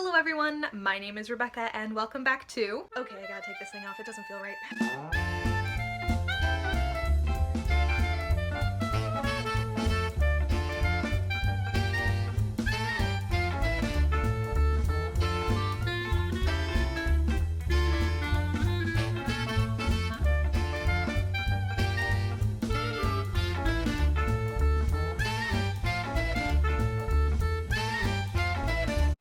Hello everyone, my name is Rebecca and welcome back to... Okay, I gotta take this thing off, it doesn't feel right.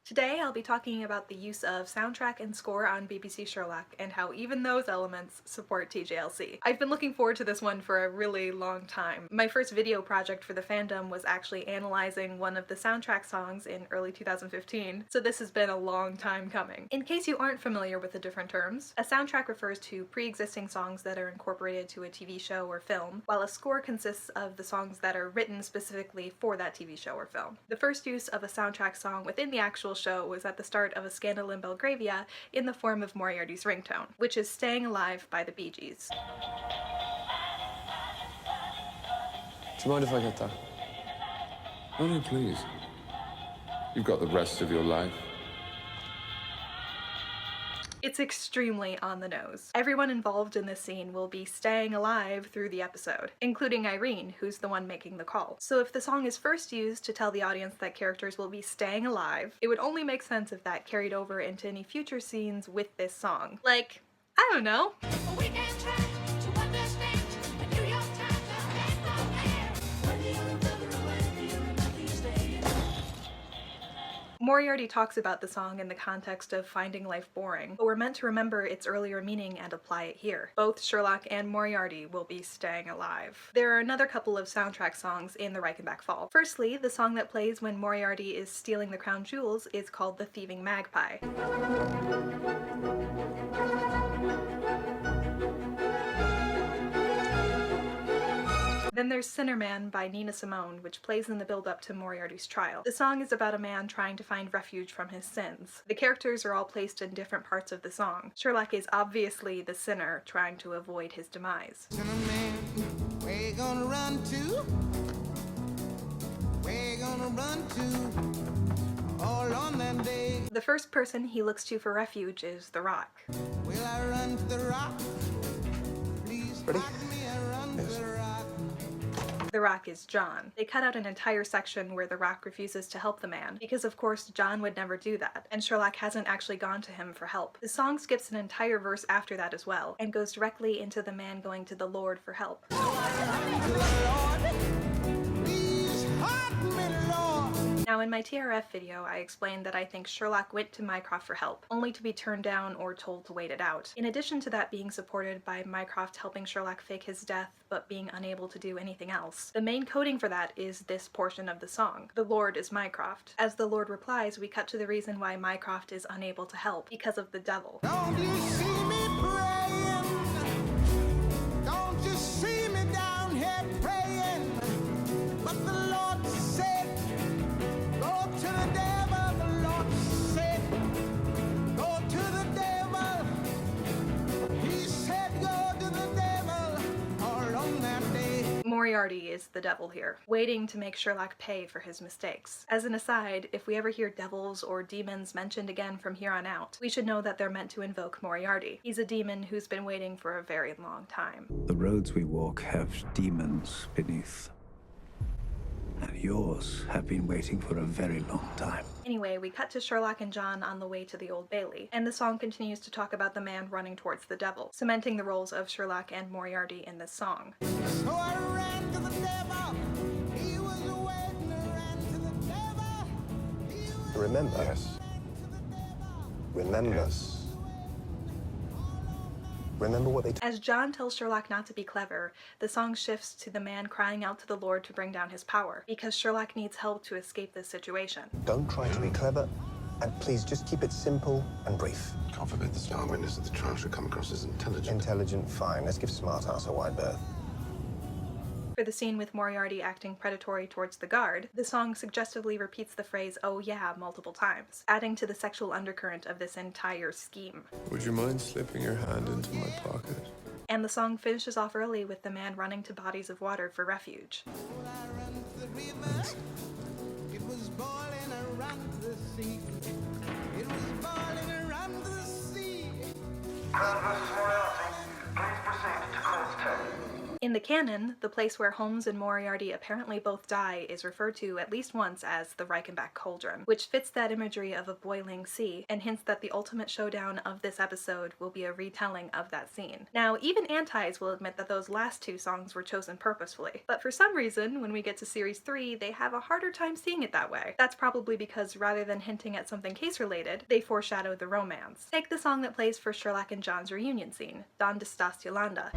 Today I'll be talking about the use of soundtrack and score on BBC Sherlock and how even those elements support TJLCE. I've been looking forward to this one for a really long time. My first video project for the fandom was actually analyzing one of the soundtrack songs in early 2015, so this has been a long time coming. In case you aren't familiar with the different terms, a soundtrack refers to pre-existing songs that are incorporated to a TV show or film, while a score consists of the songs that are written specifically for that TV show or film. The first use of a soundtrack song within the actual show was at the start of A Scandal in Belgravia in the form of Moriarty's ringtone, which is Staying Alive by the Bee Gees. Do you mind if I get that? Oh no, please. You've got the rest of your life. It's extremely on the nose. Everyone involved in this scene will be staying alive through the episode, including Irene, who's the one making the call. So if the song is first used to tell the audience that characters will be staying alive, it would only make sense if that carried over into any future scenes with this song. Like, I don't know. Moriarty talks about the song in the context of finding life boring, but we're meant to remember its earlier meaning and apply it here. Both Sherlock and Moriarty will be staying alive. There are another couple of soundtrack songs in the Reichenbach Fall. Firstly, the song that plays when Moriarty is stealing the crown jewels is called The Thieving Magpie. Then there's Sinner Man by Nina Simone, which plays in the build-up to Moriarty's trial. The song is about a man trying to find refuge from his sins. The characters are all placed in different parts of the song. Sherlock is obviously the sinner trying to avoid his demise. Sinner man, where you gonna run to? Where you gonna run to? All on that day. The first person he looks to for refuge is The Rock. Will I run to the rock? Please Ready? hide me, I run to the rock. The Rock is John. They cut out an entire section where The Rock refuses to help the man, because of course John would never do that, and Sherlock hasn't actually gone to him for help. The song skips an entire verse after that as well, and goes directly into the man going to the Lord for help. Now in my TRF video, I explained that I think Sherlock went to Mycroft for help, only to be turned down or told to wait it out. In addition to that being supported by Mycroft helping Sherlock fake his death, but being unable to do anything else, the main coding for that is this portion of the song. The Lord is Mycroft. As the Lord replies, we cut to the reason why Mycroft is unable to help, because of the devil. Don't you see me praying? Don't you see me down here praying? But the Lord said, go to the devil. The Lord said, go to the devil. He said, go to the devil. All on that day. Moriarty is the devil here, waiting to make Sherlock pay for his mistakes. As an aside, if we ever hear devils or demons mentioned again from here on out, we should know that they're meant to invoke Moriarty. He's a demon who's been waiting for a very long time. The roads we walk have demons beneath. And yours have been waiting for a very long time. Anyway, we cut to Sherlock and John on the way to the Old Bailey, and the song continues to talk about the man running towards the devil, cementing the roles of Sherlock and Moriarty in this song. So I ran to the devil. He was waiting. I ran to the devil. He was Remember us. Remember us. Remember what they As John tells Sherlock not to be clever, the song shifts to the man crying out to the Lord to bring down his power, because Sherlock needs help to escape this situation. Don't try to be clever, and please just keep it simple and brief. God forbid the star witness at the trial should come across as intelligent. Intelligent, fine. Let's give smart-ass a wide berth. For the scene with Moriarty acting predatory towards the guard, the song suggestively repeats the phrase, "oh yeah," multiple times, adding to the sexual undercurrent of this entire scheme. Would you mind slipping your hand into my pocket? And the song finishes off early with the man running to bodies of water for refuge. It was boiling, I ran to the sea. It was In the canon, the place where Holmes and Moriarty apparently both die is referred to at least once as the Reichenbach Cauldron, which fits that imagery of a boiling sea and hints that the ultimate showdown of this episode will be a retelling of that scene. Now, even antis will admit that those last two songs were chosen purposefully, but for some reason, when we get to Series 3, they have a harder time seeing it that way. That's probably because rather than hinting at something case-related, they foreshadow the romance. Take the song that plays for Sherlock and John's reunion scene, Donde estás, Yolanda?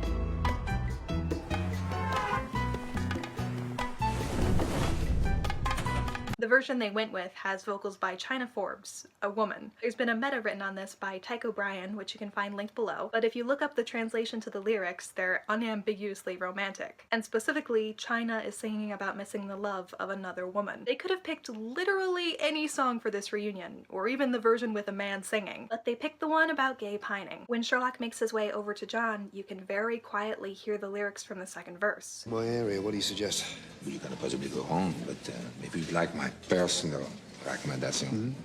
The version they went with has vocals by China Forbes, a woman. There's been a meta written on this by Tycho O'Brien, which you can find linked below, but if you look up the translation to the lyrics, they're unambiguously romantic. And specifically, China is singing about missing the love of another woman. They could have picked literally any song for this reunion, or even the version with a man singing, but they picked the one about gay pining. When Sherlock makes his way over to John, you can very quietly hear the lyrics from the second verse. My area, what do you suggest? You can possibly go home, but maybe you'd like my personal recommendation.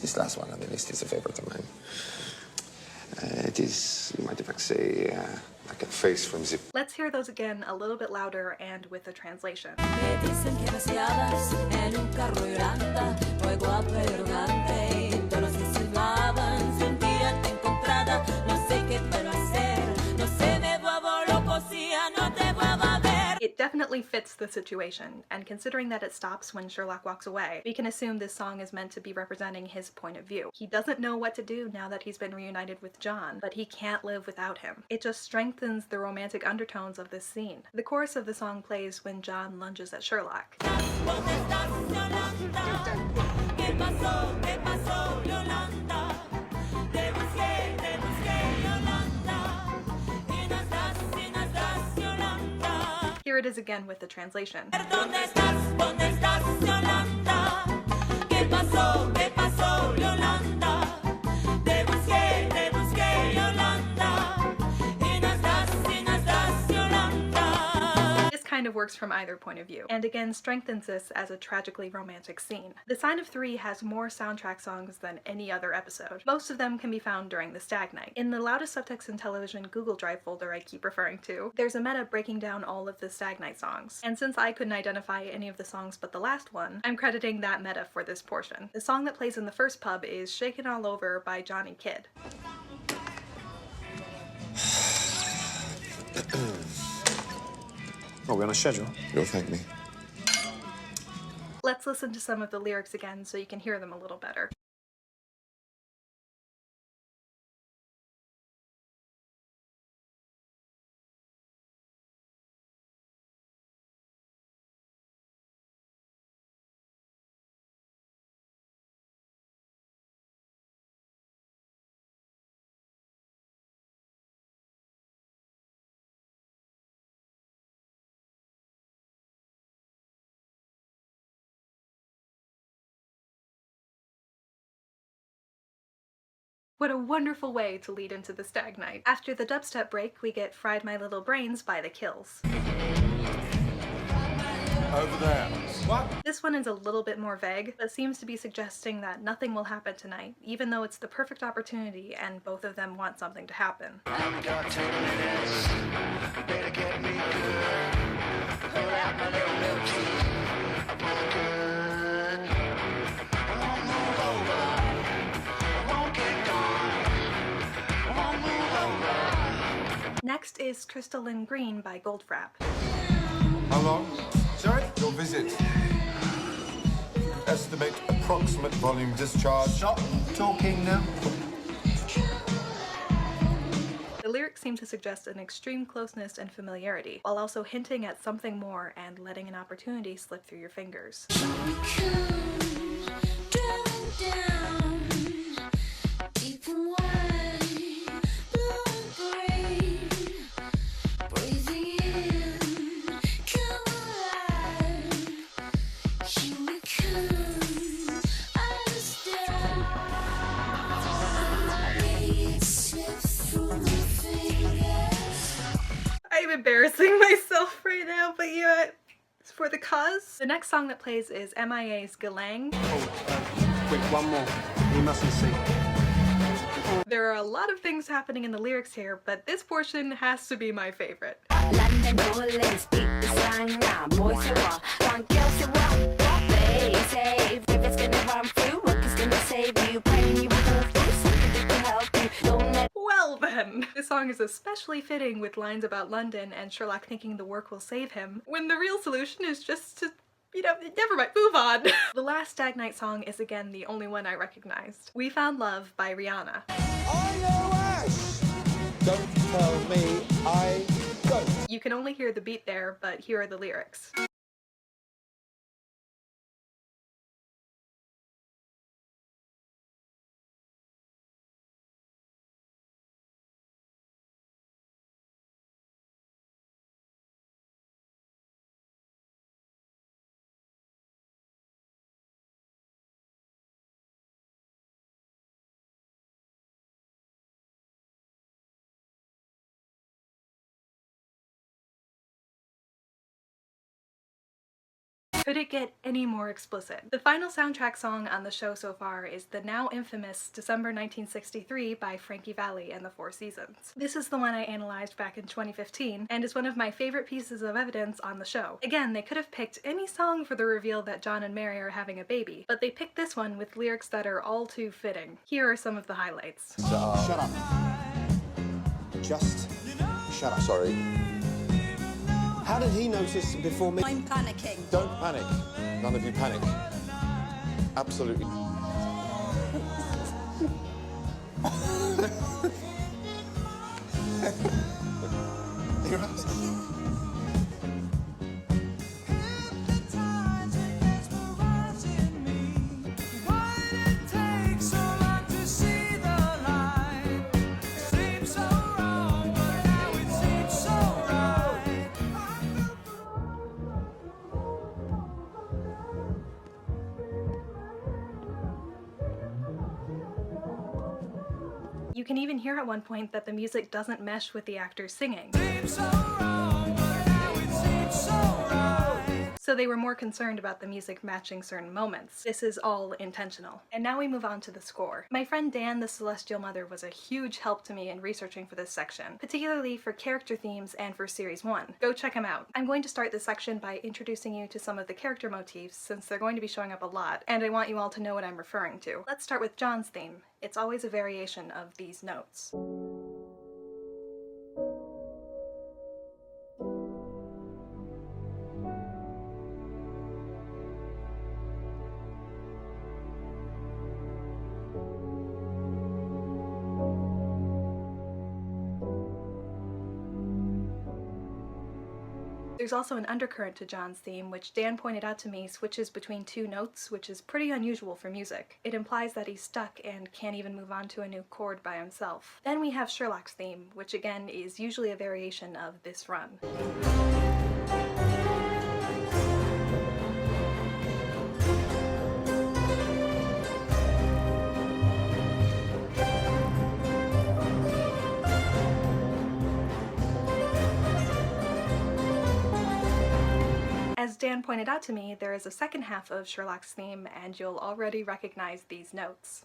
This last one on the list is a favorite of mine. It is, you might in fact say, like a face from Zip. Let's hear those again a little bit louder and with a translation. It definitely fits the situation, and considering that it stops when Sherlock walks away, we can assume this song is meant to be representing his point of view. He doesn't know what to do now that he's been reunited with John, but he can't live without him. It just strengthens the romantic undertones of this scene. The chorus of the song plays when John lunges at Sherlock. Here it is again with the translation. Kind of works from either point of view, and again strengthens this as a tragically romantic scene. The Sign of Three has more soundtrack songs than any other episode. Most of them can be found during the Stag Night. In the Loudest Subtext in Television Google Drive folder I keep referring to, there's a meta breaking down all of the Stag Night songs, and since I couldn't identify any of the songs but the last one, I'm crediting that meta for this portion. The song that plays in the first pub is Shakin' All Over by Johnny Kidd. Are we on a schedule? You'll thank me. Let's listen to some of the lyrics again so you can hear them a little better. What a wonderful way to lead into the Stag Night. After the dubstep break, we get Fried My Little Brains by The Kills. Over there. What? This one is a little bit more vague, but seems to be suggesting that nothing will happen tonight, even though it's the perfect opportunity and both of them want something to happen. I've got 2 minutes. Better get me good. Pull out my little milk tea. I won't good. I won't move over. I won't get gone. I won't move over. Next is Crystalline Green by Goldfrapp. How long? Sorry? Your visit. Estimate approximate volume discharge. Stop talking now. The lyrics seem to suggest an extreme closeness and familiarity, while also hinting at something more and letting an opportunity slip through your fingers. I'm embarrassing myself right now, but yeah, it's for the cause. The next song that plays is MIA's Galang. Quick, one more. You mustn't see. There are a lot of things happening in the lyrics here, but this portion has to be my favorite. London calling, speak the slang now. Boys say what, one girl say what they say. Rivers gonna run through, work is gonna save you. Praying you will go through, something to help you. Don't let Well then! This song is especially fitting with lines about London and Sherlock thinking the work will save him, when the real solution is just to, you know, never mind, move on. The last Stag Night song is again the only one I recognized. We Found Love by Rihanna. I know Ash! Don't tell me I don't. You can only hear the beat there, but here are the lyrics. Could it get any more explicit? The final soundtrack song on the show so far is the now infamous December 1963 by Frankie Valli and the Four Seasons. This is the one I analyzed back in 2015 and is one of my favorite pieces of evidence on the show. Again, they could have picked any song for the reveal that John and Mary are having a baby, but they picked this one with lyrics that are all too fitting. Here are some of the highlights. Shut up. Just shut up. Sorry. How did he notice before me? I'm panicking. Don't panic. None of you panic. Absolutely. You're asking. You can even hear at one point that the music doesn't mesh with the actors singing. So they were more concerned about the music matching certain moments. This is all intentional. And now we move on to the score. My friend Dan, the Celestial Mother, was a huge help to me in researching for this section, particularly for character themes and for Series 1. Go check him out. I'm going to start this section by introducing you to some of the character motifs, since they're going to be showing up a lot, and I want you all to know what I'm referring to. Let's start with John's theme. It's always a variation of these notes. There's also an undercurrent to John's theme, which Dan pointed out to me switches between two notes, which is pretty unusual for music. It implies that he's stuck and can't even move on to a new chord by himself. Then we have Sherlock's theme, which again is usually a variation of this run. As Dan pointed out to me, there is a second half of Sherlock's theme, and you'll already recognize these notes.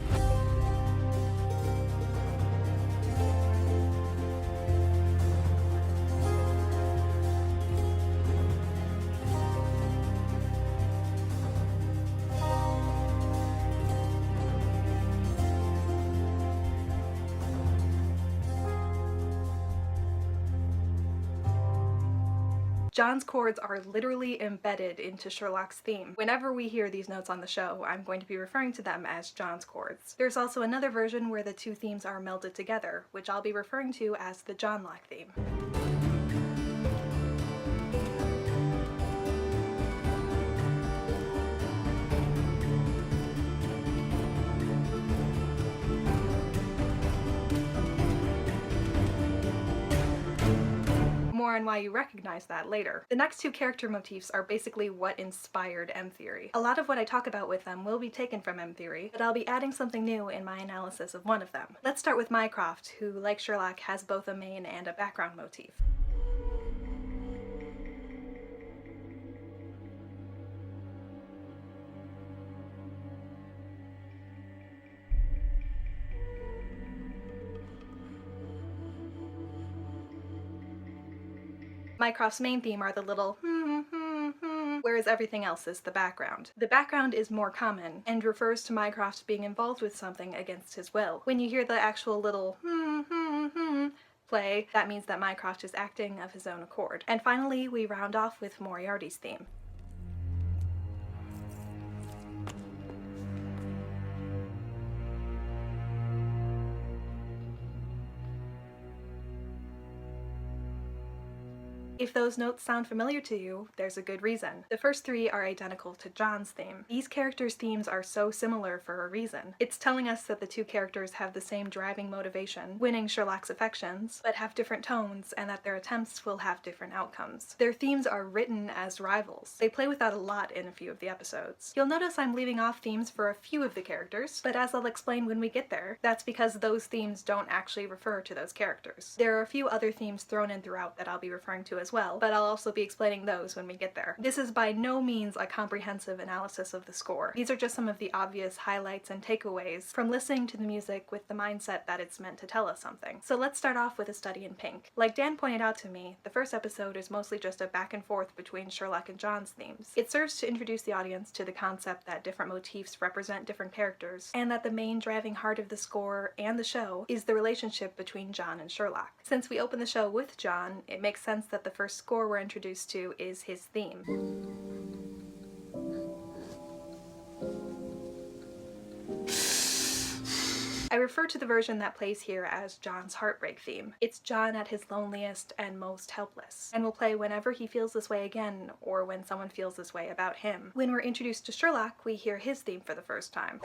John's chords are literally embedded into Sherlock's theme. Whenever we hear these notes on the show, I'm going to be referring to them as John's chords. There's also another version where the two themes are melded together, which I'll be referring to as the John Locke theme. More on why you recognize that later. The next two character motifs are basically what inspired M-theory. A lot of what I talk about with them will be taken from M-theory, but I'll be adding something new in my analysis of one of them. Let's start with Mycroft, who, like Sherlock, has both a main and a background motif. Mycroft's main theme are the little whereas everything else is the background. The background is more common and refers to Mycroft being involved with something against his will. When you hear the actual little play, that means that Mycroft is acting of his own accord. And finally, we round off with Moriarty's theme. If those notes sound familiar to you, there's a good reason. The first three are identical to John's theme. These characters' themes are so similar for a reason. It's telling us that the two characters have the same driving motivation, winning Sherlock's affections, but have different tones, and that their attempts will have different outcomes. Their themes are written as rivals. They play with that a lot in a few of the episodes. You'll notice I'm leaving off themes for a few of the characters, but as I'll explain when we get there, that's because those themes don't actually refer to those characters. There are a few other themes thrown in throughout that I'll be referring to as well, but I'll also be explaining those when we get there. This is by no means a comprehensive analysis of the score. These are just some of the obvious highlights and takeaways from listening to the music with the mindset that it's meant to tell us something. So let's start off with A Study in Pink. Like Dan pointed out to me, the first episode is mostly just a back and forth between Sherlock and John's themes. It serves to introduce the audience to the concept that different motifs represent different characters, and that the main driving heart of the score and the show is the relationship between John and Sherlock. Since we open the show with John, it makes sense that the first score we're introduced to is his theme. I refer to the version that plays here as John's heartbreak theme. It's John at his loneliest and most helpless, and will play whenever he feels this way again, or when someone feels this way about him. When we're introduced to Sherlock, we hear his theme for the first time.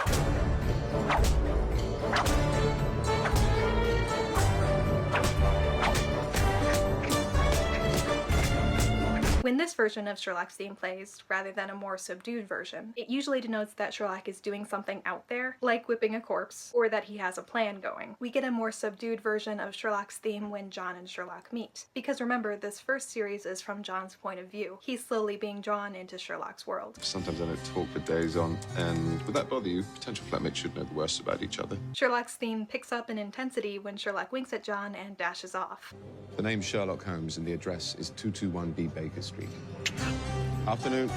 When this version of Sherlock's theme plays, rather than a more subdued version, it usually denotes that Sherlock is doing something out there, like whipping a corpse, or that he has a plan going. We get a more subdued version of Sherlock's theme when John and Sherlock meet. Because remember, this first series is from John's point of view. He's slowly being drawn into Sherlock's world. Sometimes I don't talk for days on, and would that bother you? Potential flatmates should know the worst about each other. Sherlock's theme picks up in intensity when Sherlock winks at John and dashes off. The name's Sherlock Holmes, and the address is 221B Baker Street. Afternoon.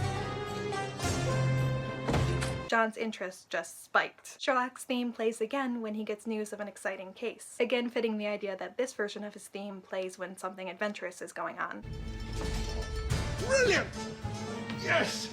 John's interest just spiked. Sherlock's theme plays again when he gets news of an exciting case, again fitting the idea that this version of his theme plays when something adventurous is going on. Brilliant! Yes!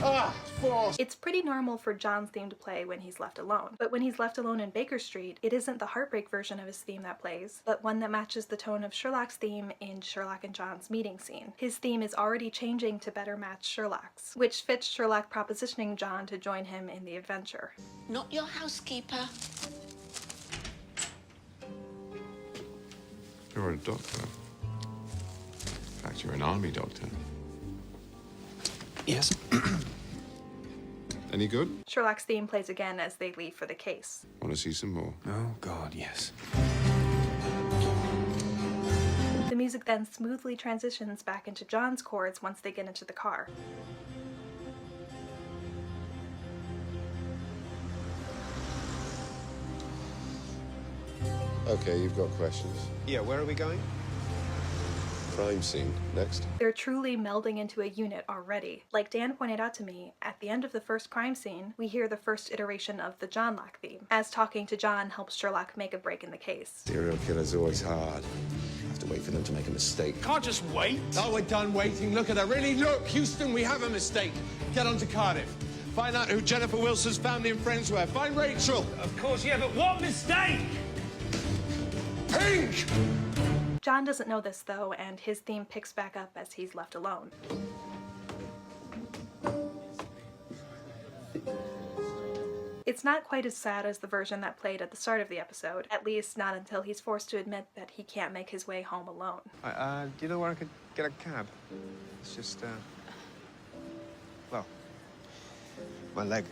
Ah, force! It's pretty normal for John's theme to play when he's left alone, but when he's left alone in Baker Street, it isn't the heartbreak version of his theme that plays, but one that matches the tone of Sherlock's theme in Sherlock and John's meeting scene. His theme is already changing to better match Sherlock's, which fits Sherlock propositioning John to join him in the adventure. Not your housekeeper. You're a doctor. In fact, you're an army doctor. Yes. Any good? Sherlock's theme plays again as they leave for the case. Want to see some more? Oh, God, yes. The music then smoothly transitions back into John's chords once they get into the car. Okay, you've got questions. Yeah, where are we going? Crime scene. Next. They're truly melding into a unit already. Like Dan pointed out to me, at the end of the first crime scene, we hear the first iteration of the Johnlock theme, as talking to John helps Sherlock make a break in the case. Serial killer's always hard. You have to wait for them to make a mistake. Can't just wait. Oh, we're done waiting. Look at her. Really, look, Houston, we have a mistake. Get on to Cardiff. Find out who Jennifer Wilson's family and friends were. Find Rachel. Of course, yeah, but what mistake? Pink! John doesn't know this though, and his theme picks back up as he's left alone. It's not quite as sad as the version that played at the start of the episode, at least not until he's forced to admit that he can't make his way home alone. Do you know where I could get a cab? It's just, well, my leg.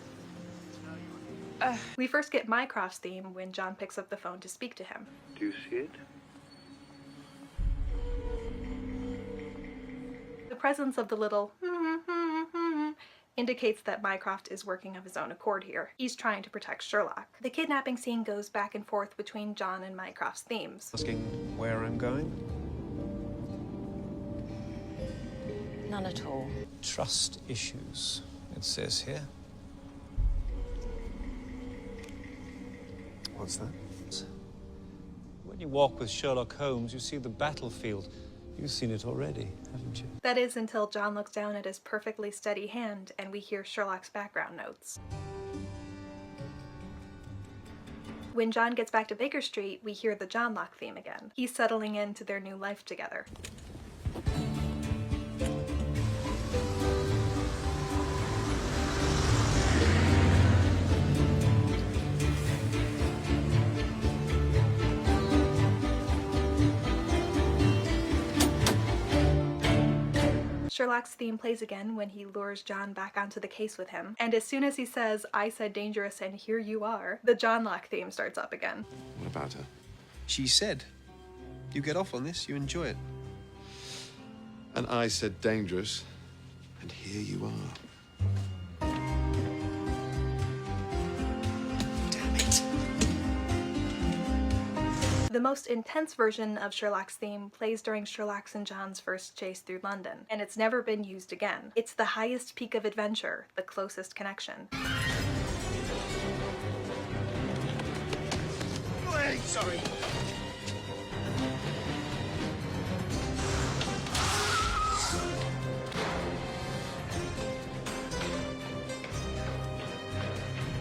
We first get Mycroft's theme when John picks up the phone to speak to him. Do you see it? The presence of the little indicates that Mycroft is working of his own accord here. He's trying to protect Sherlock. The kidnapping scene goes back and forth between John and Mycroft's themes. Asking where I'm going? None at all. Trust issues, it says here. What's that? When you walk with Sherlock Holmes, you see the battlefield. You've seen it already, haven't you? That is until John looks down at his perfectly steady hand and we hear Sherlock's background notes. When John gets back to Baker Street, we hear the John Locke theme again. He's settling into their new life together. Sherlock's theme plays again when he lures John back onto the case with him, and as soon as he says, "I said dangerous and here you are," the John Locke theme starts up again. What about her? She said, you get off on this, you enjoy it. And I said dangerous, and here you are. Damn it. The most intense version of Sherlock's theme plays during Sherlock's and John's first chase through London, and it's never been used again. It's the highest peak of adventure, the closest connection. Wait, sorry.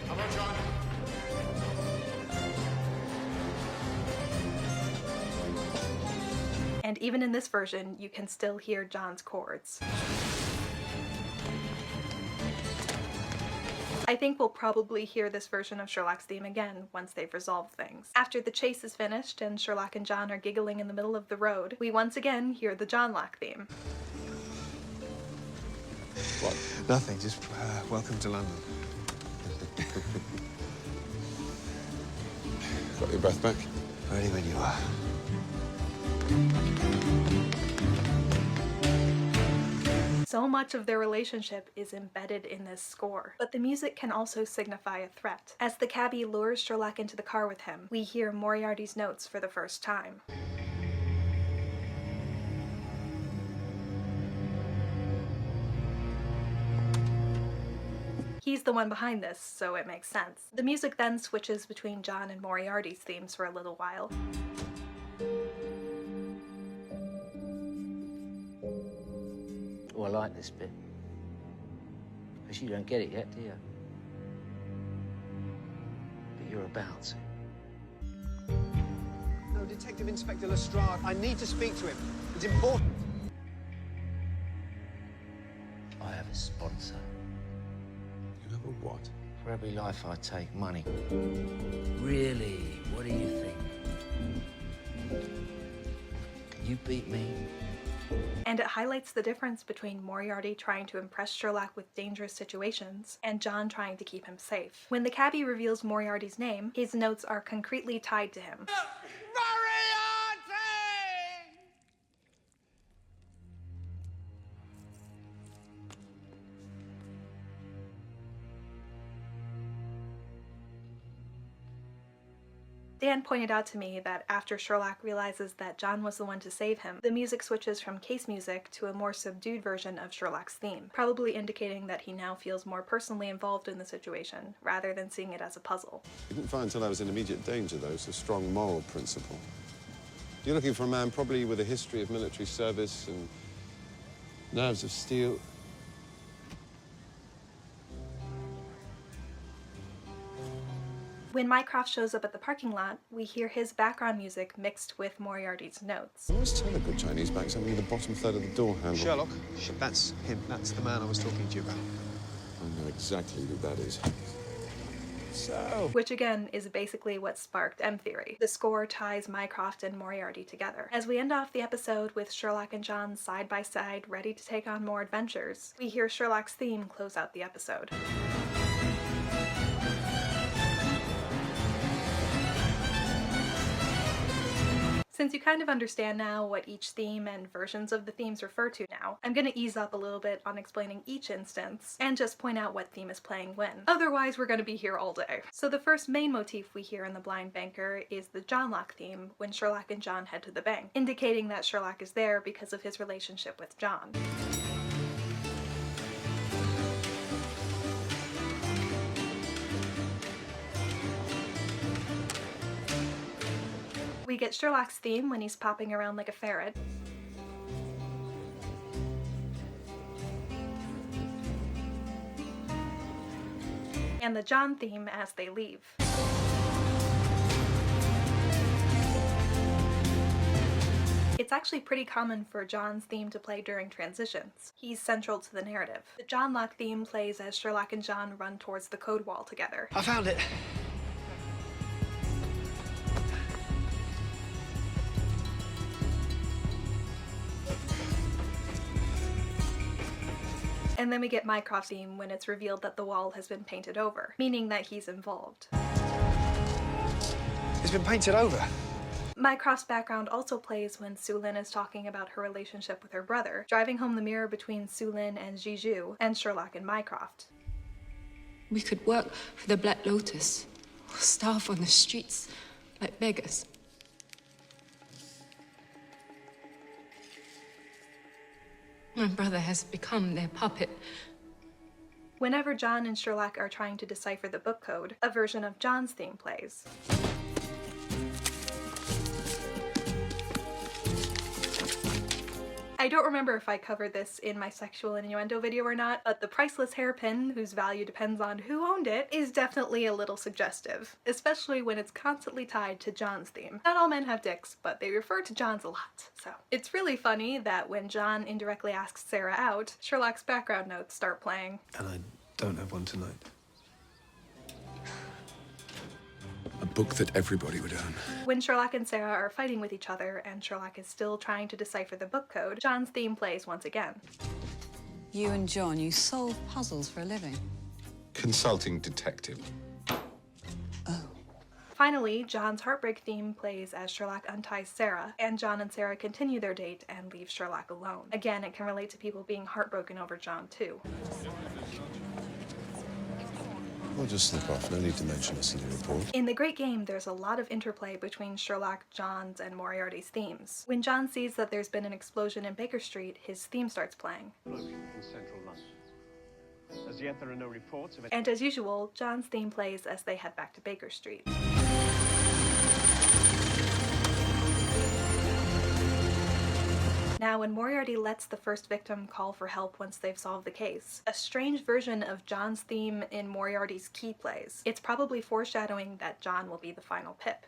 Come on, John. And even in this version, you can still hear John's chords. I think we'll probably hear this version of Sherlock's theme again once they've resolved things. After the chase is finished and Sherlock and John are giggling in the middle of the road, we once again hear the John Locke theme. What? Nothing, just welcome to London. Got your breath back? Ready when you are. So much of their relationship is embedded in this score, but the music can also signify a threat. As the cabbie lures Sherlock into the car with him, we hear Moriarty's notes for the first time. He's the one behind this, so it makes sense. The music then switches between John and Moriarty's themes for a little while. Oh, I like this bit. Because you don't get it yet, do you? But you're about to. No, Detective Inspector Lestrade, I need to speak to him. It's important. I have a sponsor. You have a what? For every life I take, money. Really? What do you think? Can you beat me? And it highlights the difference between Moriarty trying to impress Sherlock with dangerous situations and John trying to keep him safe. When the cabbie reveals Moriarty's name, his notes are concretely tied to him. Dan pointed out to me that after Sherlock realizes that John was the one to save him, the music switches from case music to a more subdued version of Sherlock's theme, probably indicating that he now feels more personally involved in the situation, rather than seeing it as a puzzle. I didn't find until I was in immediate danger, though. It's a strong moral principle. You're looking for a man probably with a history of military service and nerves of steel. When Mycroft shows up at the parking lot, we hear his background music mixed with Moriarty's notes. I always tell a good Chinese back something in the bottom third of the door handle. Sherlock, that's him. That's the man I was talking to you about. I know exactly who that is. So... Which again is basically what sparked M-Theory. The score ties Mycroft and Moriarty together. As we end off the episode with Sherlock and John side by side ready to take on more adventures, we hear Sherlock's theme close out the episode. Since you kind of understand now what each theme and versions of the themes refer to now, I'm gonna ease up a little bit on explaining each instance and just point out what theme is playing when. Otherwise, we're gonna be here all day. So the first main motif we hear in The Blind Banker is the John Locke theme when Sherlock and John head to the bank, indicating that Sherlock is there because of his relationship with John. We get Sherlock's theme when he's popping around like a ferret. And the John theme as they leave. It's actually pretty common for John's theme to play during transitions. He's central to the narrative. The John Locke theme plays as Sherlock and John run towards the code wall together. I found it. And then we get Mycroft's theme when it's revealed that the wall has been painted over, meaning that he's involved. It's been painted over. Mycroft's background also plays when Su-Lin is talking about her relationship with her brother, driving home the mirror between Su-Lin and Jiju, and Sherlock and Mycroft. We could work for the Black Lotus, or starve on the streets like beggars. My brother has become their puppet. Whenever John and Sherlock are trying to decipher the book code, a version of John's theme plays. I don't remember if I covered this in my sexual innuendo video or not, but the priceless hairpin, whose value depends on who owned it, is definitely a little suggestive, especially when it's constantly tied to John's theme. Not all men have dicks, but they refer to John's a lot, so. It's really funny that when John indirectly asks Sarah out, Sherlock's background notes start playing. And I don't have one tonight. A book that everybody would own. When Sherlock and Sarah are fighting with each other and Sherlock is still trying to decipher the book code, John's theme plays once again. You and John, you solve puzzles for a living. Consulting detective. Finally, John's heartbreak theme plays as Sherlock unties Sarah, and John and Sarah continue their date and leave Sherlock alone. Again, it can relate to people being heartbroken over John, too. We'll just slip off. No need to mention us in the report. In The Great Game, there's a lot of interplay between Sherlock, John's, and Moriarty's themes. When John sees that there's been an explosion in Baker Street, his theme starts playing. In central London. As yet, there are no reports of it. And as usual, John's theme plays as they head back to Baker Street. Now, when Moriarty lets the first victim call for help once they've solved the case, a strange version of John's theme in Moriarty's key plays. It's probably foreshadowing that John will be the final Pip.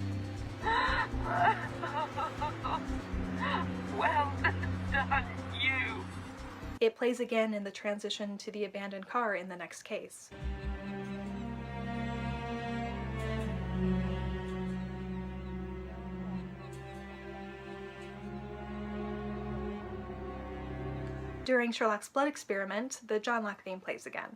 Well done, you! It plays again in the transition to the abandoned car in the next case. During Sherlock's blood experiment, the John Locke theme plays again.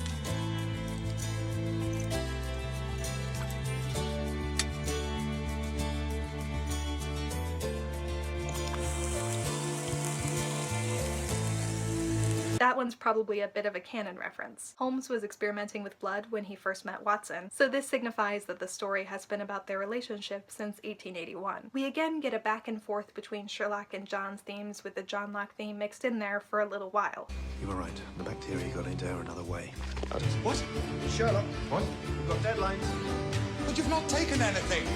That one's probably a bit of a canon reference. Holmes was experimenting with blood when he first met Watson, so this signifies that the story has been about their relationship since 1881. We again get a back and forth between Sherlock and John's themes with the John Locke theme mixed in there for a little while. You were right. The bacteria got into her another way. What? Sherlock? What? We've got deadlines. But you've not taken anything.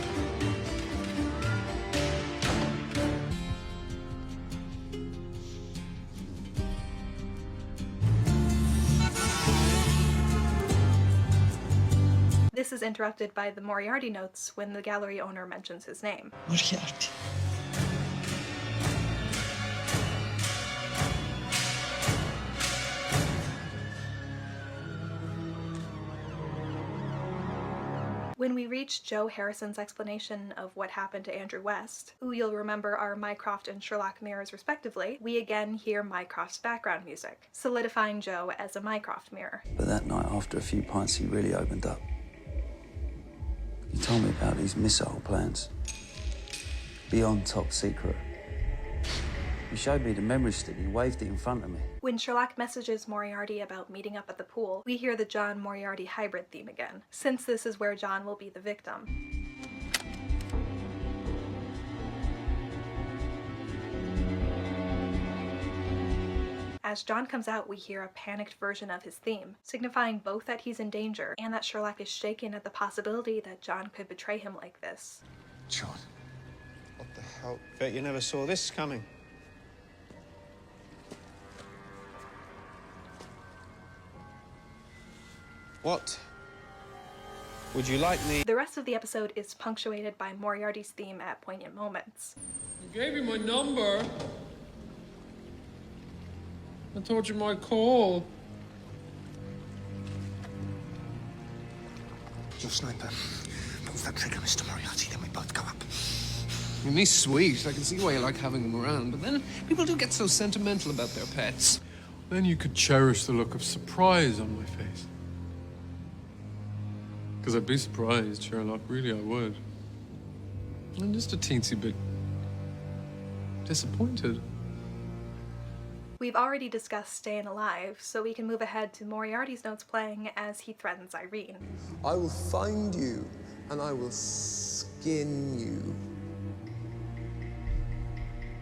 This is interrupted by the Moriarty notes when the gallery owner mentions his name. Moriarty. When we reach Joe Harrison's explanation of what happened to Andrew West, who you'll remember are Mycroft and Sherlock mirrors respectively, we again hear Mycroft's background music, solidifying Joe as a Mycroft mirror. But that night, after a few pints, he really opened up. He told me about these missile plans. Beyond top secret. He showed me the memory stick. He waved it in front of me. When Sherlock messages Moriarty about meeting up at the pool, we hear the John Moriarty hybrid theme again, since this is where John will be the victim. As John comes out, we hear a panicked version of his theme, signifying both that he's in danger and that Sherlock is shaken at the possibility that John could betray him like this. John, What the hell? Bet you never saw this coming. What would you like me? The rest of the episode is punctuated by Moriarty's theme at poignant moments. I gave you my number. I told you my call. Your sniper. Pull that trigger, Mr. Moriarty, then we both go up. I mean, he's sweet. I can see why you like having him around, but then people do get so sentimental about their pets. Then you could cherish the look of surprise on my face. Because I'd be surprised, Sherlock. Really, I would. I'm just a teensy bit disappointed. We've already discussed staying alive, so we can move ahead to Moriarty's notes playing as he threatens Irene. I will find you, and I will skin you.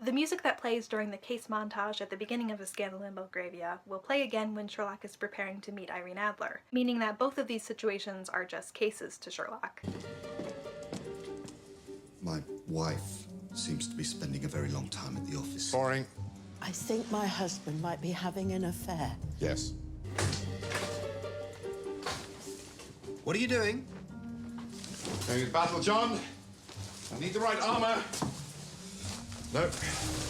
The music that plays during the case montage at the beginning of A Scandal in Belgravia will play again when Sherlock is preparing to meet Irene Adler, meaning that both of these situations are just cases to Sherlock. My wife seems to be spending a very long time at the office. Boring. I think my husband might be having an affair. Yes. What are you doing? Going to battle, John. I need the right armor. No.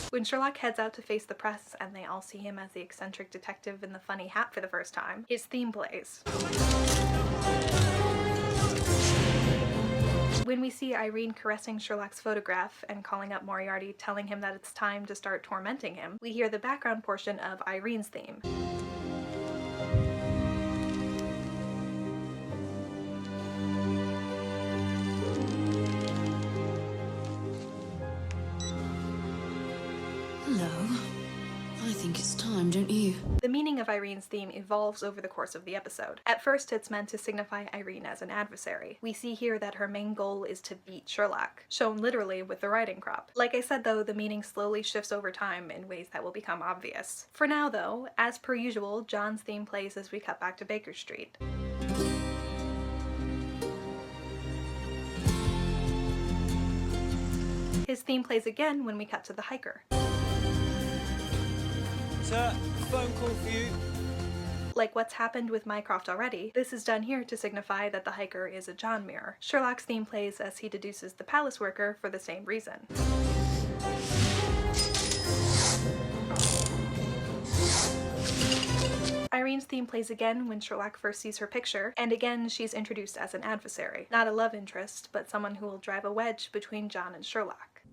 When Sherlock heads out to face the press and they all see him as the eccentric detective in the funny hat for the first time, his theme plays. When we see Irene caressing Sherlock's photograph and calling up Moriarty telling him that it's time to start tormenting him, we hear the background portion of Irene's theme. Hello. I think it's time, don't you? The meaning of Irene's theme evolves over the course of the episode. At first, it's meant to signify Irene as an adversary. We see here that her main goal is to beat Sherlock, shown literally with the riding crop. Like I said though, the meaning slowly shifts over time in ways that will become obvious. For now though, as per usual, John's theme plays as we cut back to Baker Street. His theme plays again when we cut to the hiker. Sir, phone call for you. Like what's happened with Mycroft already, this is done here to signify that the hiker is a John mirror. Sherlock's theme plays as he deduces the palace worker for the same reason. Irene's theme plays again when Sherlock first sees her picture, and again she's introduced as an adversary. Not a love interest, but someone who will drive a wedge between John and Sherlock.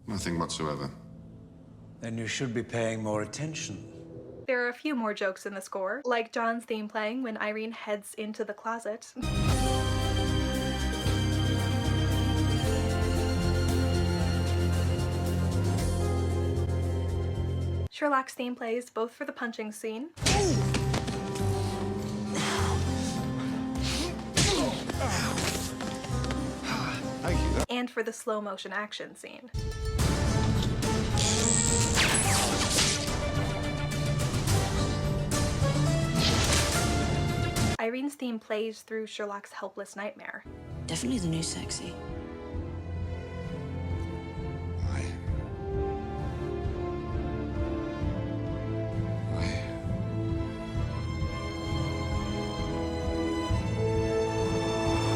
Nothing whatsoever. Then you should be paying more attention. There are a few more jokes in the score, like John's theme playing when Irene heads into the closet. Sherlock's theme plays both for the punching scene and for the slow motion action scene. Irene's theme plays through Sherlock's helpless nightmare. Definitely the new sexy.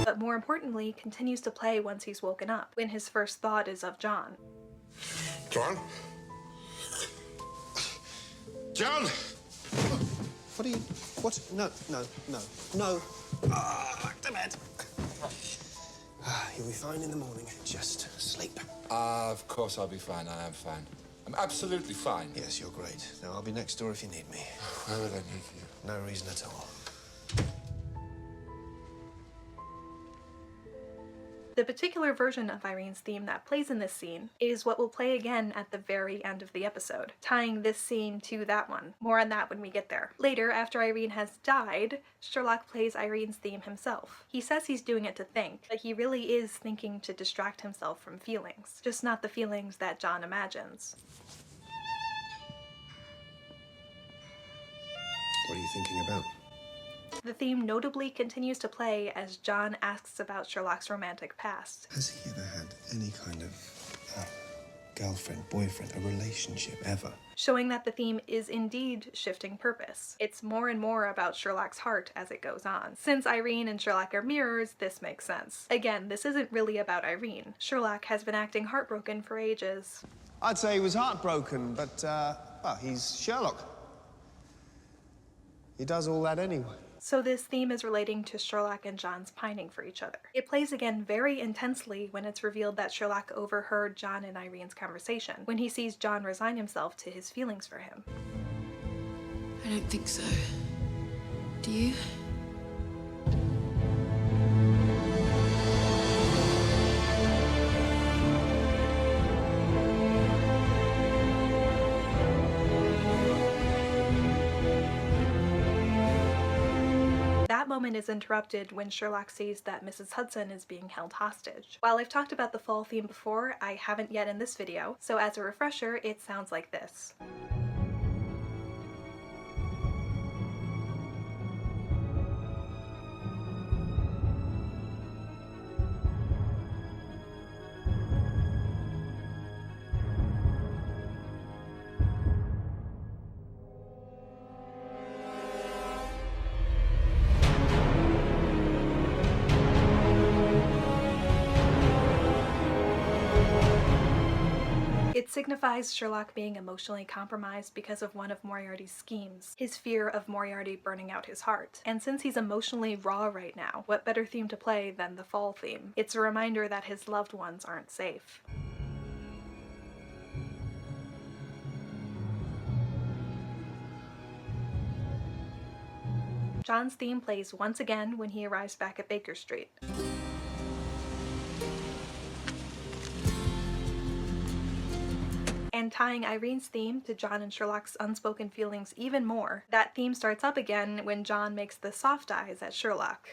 But more importantly, continues to play once he's woken up, when his first thought is of John. John? John! What are you... What? No. Back to bed. You'll be fine in the morning. Just sleep. Of course I'll be fine. I am fine. I'm absolutely fine. Yes, you're great. Now, I'll be next door if you need me. Why would I need you? No reason at all. The particular version of Irene's theme that plays in this scene is what will play again at the very end of the episode, tying this scene to that one. More on that when we get there. Later, after Irene has died, Sherlock plays Irene's theme himself. He says he's doing it to think, but he really is thinking to distract himself from feelings, just not the feelings that John imagines. What are you thinking about? The theme notably continues to play as John asks about Sherlock's romantic past. Has he ever had any kind of girlfriend, boyfriend, a relationship ever. Showing that the theme is indeed shifting purpose. It's more and more about Sherlock's heart as it goes on. Since Irene and Sherlock are mirrors, this makes sense. Again, this isn't really about Irene. Sherlock has been acting heartbroken for ages. I'd say he was heartbroken, but, well, he's Sherlock. He does all that anyway. So this theme is relating to Sherlock and John's pining for each other. It plays again very intensely when it's revealed that Sherlock overheard John and Irene's conversation, when he sees John resign himself to his feelings for him. I don't think so. Do you? That moment is interrupted when Sherlock sees that Mrs. Hudson is being held hostage. While I've talked about the fall theme before, I haven't yet in this video, so as a refresher, it sounds like this. It signifies Sherlock being emotionally compromised because of one of Moriarty's schemes, his fear of Moriarty burning out his heart. And since he's emotionally raw right now, what better theme to play than the fall theme? It's a reminder that his loved ones aren't safe. John's theme plays once again when he arrives back at Baker Street. And tying Irene's theme to John and Sherlock's unspoken feelings even more, that theme starts up again when John makes the soft eyes at Sherlock.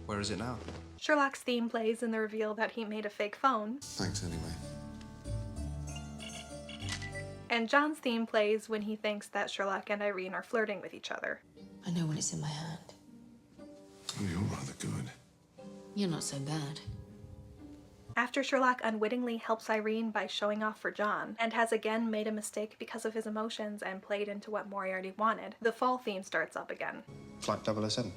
Where is it now? Sherlock's theme plays in the reveal that he made a fake phone. Thanks anyway. And John's theme plays when he thinks that Sherlock and Irene are flirting with each other. I know when it's in my hand. Oh, you're rather good. You're not so bad. After Sherlock unwittingly helps Irene by showing off for John, and has again made a mistake because of his emotions and played into what Moriarty wanted, the fall theme starts up again. Flight 007.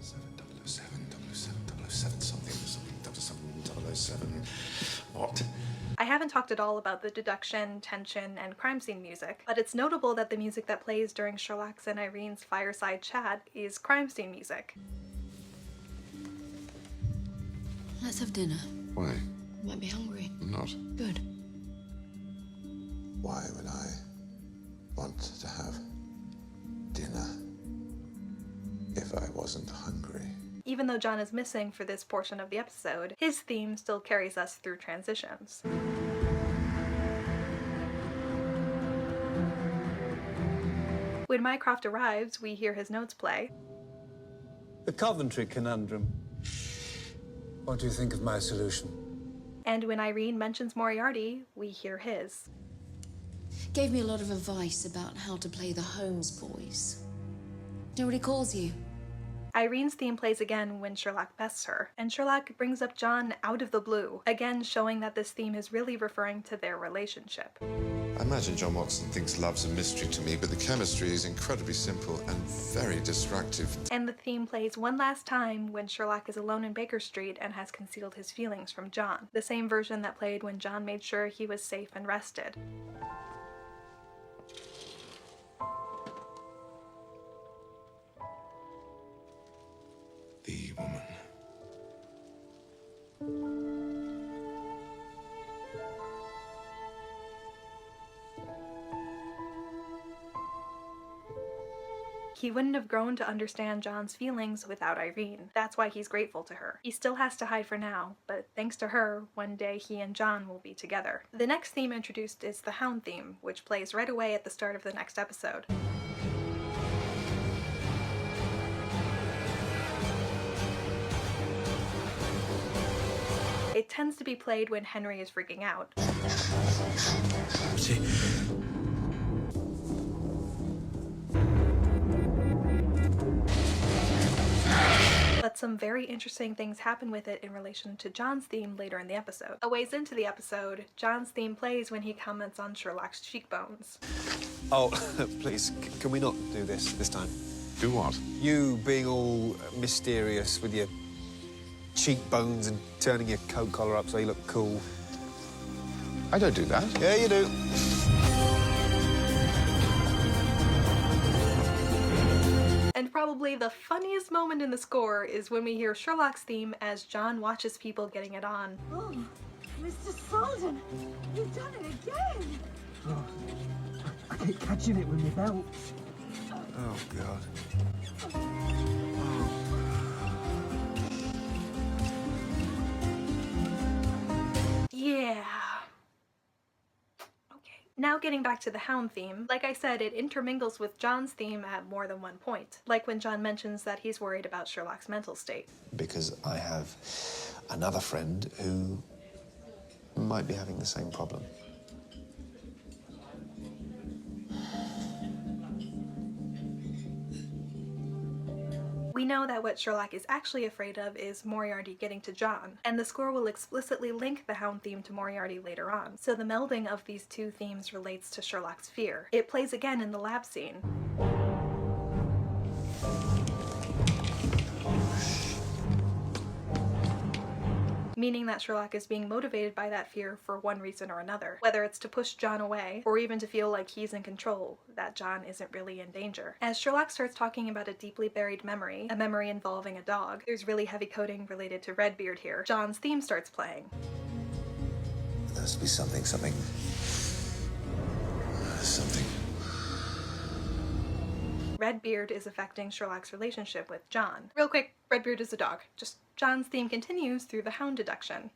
007, something, 007. What? I haven't talked at all about the deduction, tension, and crime scene music, but it's notable that the music that plays during Sherlock's and Irene's fireside chat is crime scene music. Let's have dinner. Why? You might be hungry. I'm not. Good. Why would I want to have dinner if I wasn't hungry? Even though John is missing for this portion of the episode, his theme still carries us through transitions. When Mycroft arrives, we hear his notes play. The Coventry conundrum. What do you think of my solution? And when Irene mentions Moriarty, we hear his. Gave me a lot of advice about how to play the Holmes boys. Do you know what he calls you? Irene's theme plays again when Sherlock bests her, and Sherlock brings up John out of the blue, again showing that this theme is really referring to their relationship. I imagine John Watson thinks love's a mystery to me, but the chemistry is incredibly simple and very destructive. And the theme plays one last time when Sherlock is alone in Baker Street and has concealed his feelings from John, the same version that played when John made sure he was safe and rested. The woman. He wouldn't have grown to understand John's feelings without Irene. That's why he's grateful to her. He still has to hide for now, but thanks to her, one day he and John will be together. The next theme introduced is the Hound theme, which plays right away at the start of the next episode. It tends to be played when Henry is freaking out. some very interesting things happen with it in relation to John's theme later in the episode. A ways into the episode, John's theme plays when he comments on Sherlock's cheekbones. Oh, please, can we not do this time? Do what? You being all mysterious with your cheekbones and turning your coat collar up so you look cool. I don't do that. Yeah, you do. And probably the funniest moment in the score is when we hear Sherlock's theme as John watches people getting it on. Oh, Mr. Sullivan, you've done it again. Oh, I keep catching it with my belt. Oh, God. Yeah. Okay. Now getting back to the Hound theme, like I said, it intermingles with John's theme at more than one point. Like when John mentions that he's worried about Sherlock's mental state. Because I have another friend who might be having the same problem. We know that what Sherlock is actually afraid of is Moriarty getting to John, and the score will explicitly link the Hound theme to Moriarty later on, so the melding of these two themes relates to Sherlock's fear. It plays again in the lab scene. Meaning that Sherlock is being motivated by that fear for one reason or another, whether it's to push John away or even to feel like he's in control, that John isn't really in danger. As Sherlock starts talking about a deeply buried memory, a memory involving a dog, there's really heavy coding related to Redbeard here. John's theme starts playing. There has to be something. Redbeard is affecting Sherlock's relationship with John. Real quick, Redbeard is a dog. Just John's theme continues through the Hound deduction.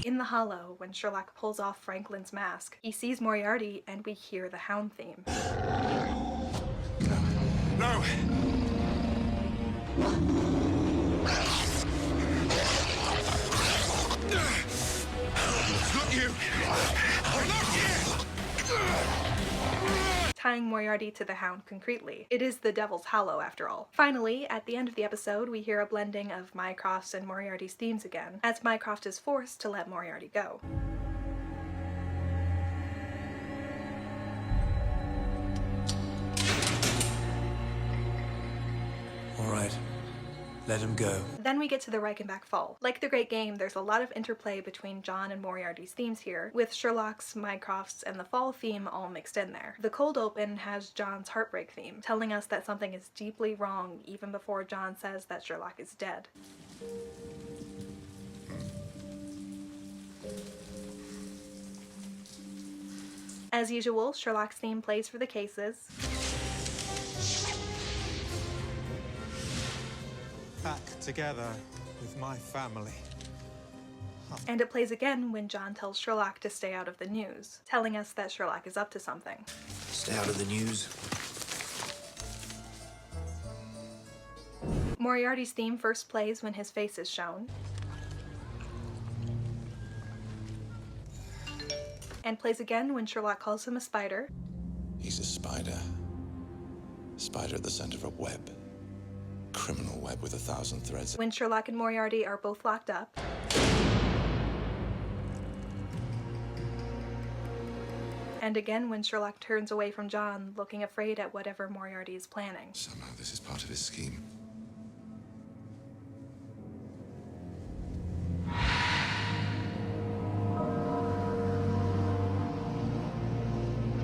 In the hollow, when Sherlock pulls off Franklin's mask, he sees Moriarty and we hear the Hound theme. No! Not you! Not you! Tying Moriarty to the Hound concretely. It is the Devil's Hollow, after all. Finally, at the end of the episode, we hear a blending of Mycroft's and Moriarty's themes again, as Mycroft is forced to let Moriarty go. All right, let him go. Then we get to the Reichenbach Fall. Like the Great Game, there's a lot of interplay between John and Moriarty's themes here, with Sherlock's, Mycroft's, and the Fall theme all mixed in there. The cold open has John's heartbreak theme, telling us that something is deeply wrong even before John says that Sherlock is dead. As usual, Sherlock's theme plays for the cases. Back together with my family. And it plays again when John tells Sherlock to stay out of the news, telling us that Sherlock is up to something. Stay out of the news. Moriarty's theme first plays when his face is shown, and plays again when Sherlock calls him a spider. He's a spider. Spider at the center of a web. Criminal web with 1,000 threads. When Sherlock and Moriarty are both locked up. And again when Sherlock turns away from John, looking afraid at whatever Moriarty is planning. Somehow this is part of his scheme.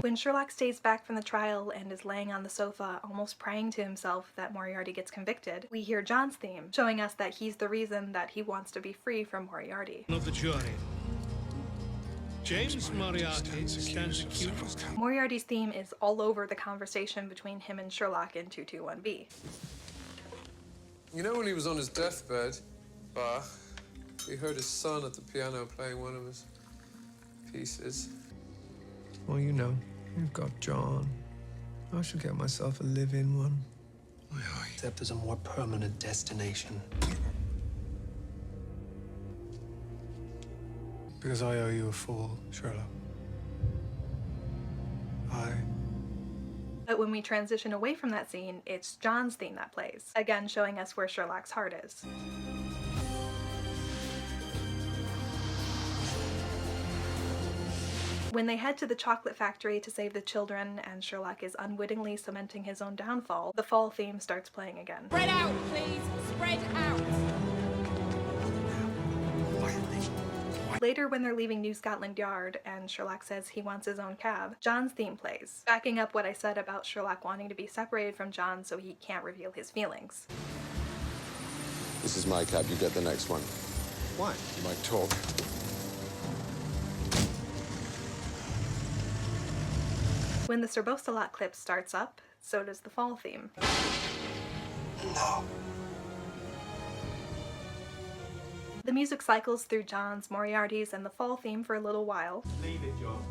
When Sherlock stays back from the trial and is laying on the sofa, almost praying to himself that Moriarty gets convicted, we hear John's theme, showing us that he's the reason that he wants to be free from Moriarty. Of the jury. James Moriarty stands accused. Moriarty's theme is all over the conversation between him and Sherlock in 221B. You know when he was on his deathbed, he heard his son at the piano playing one of his pieces. Well, you know, you've got John. I should get myself a live-in one. Except there's a more permanent destination. Because I owe you a fall, Sherlock. But when we transition away from that scene, it's John's theme that plays, again showing us where Sherlock's heart is. When they head to the chocolate factory to save the children and Sherlock is unwittingly cementing his own downfall, the fall theme starts playing again. Spread out, please. Spread out. Later, when they're leaving New Scotland Yard and Sherlock says he wants his own cab, John's theme plays, backing up what I said about Sherlock wanting to be separated from John so he can't reveal his feelings. This is my cab. You get the next one. Why? You might talk. When the Serbostolat clip starts up, so does the fall theme. No. The music cycles through John's, Moriarty's, and the fall theme for a little while. Leave it, John.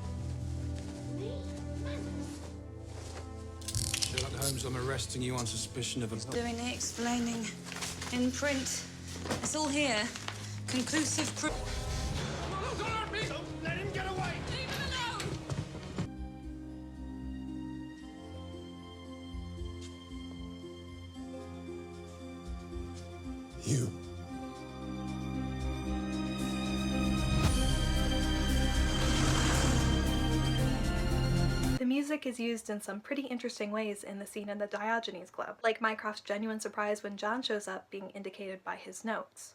Sherlock Holmes, I'm arresting you on suspicion of a... Doing the explaining in print. It's all here. Conclusive proof. Let him get away! Leave him alone! You. The music is used in some pretty interesting ways in the scene in the Diogenes Club, like Mycroft's genuine surprise when John shows up being indicated by his notes.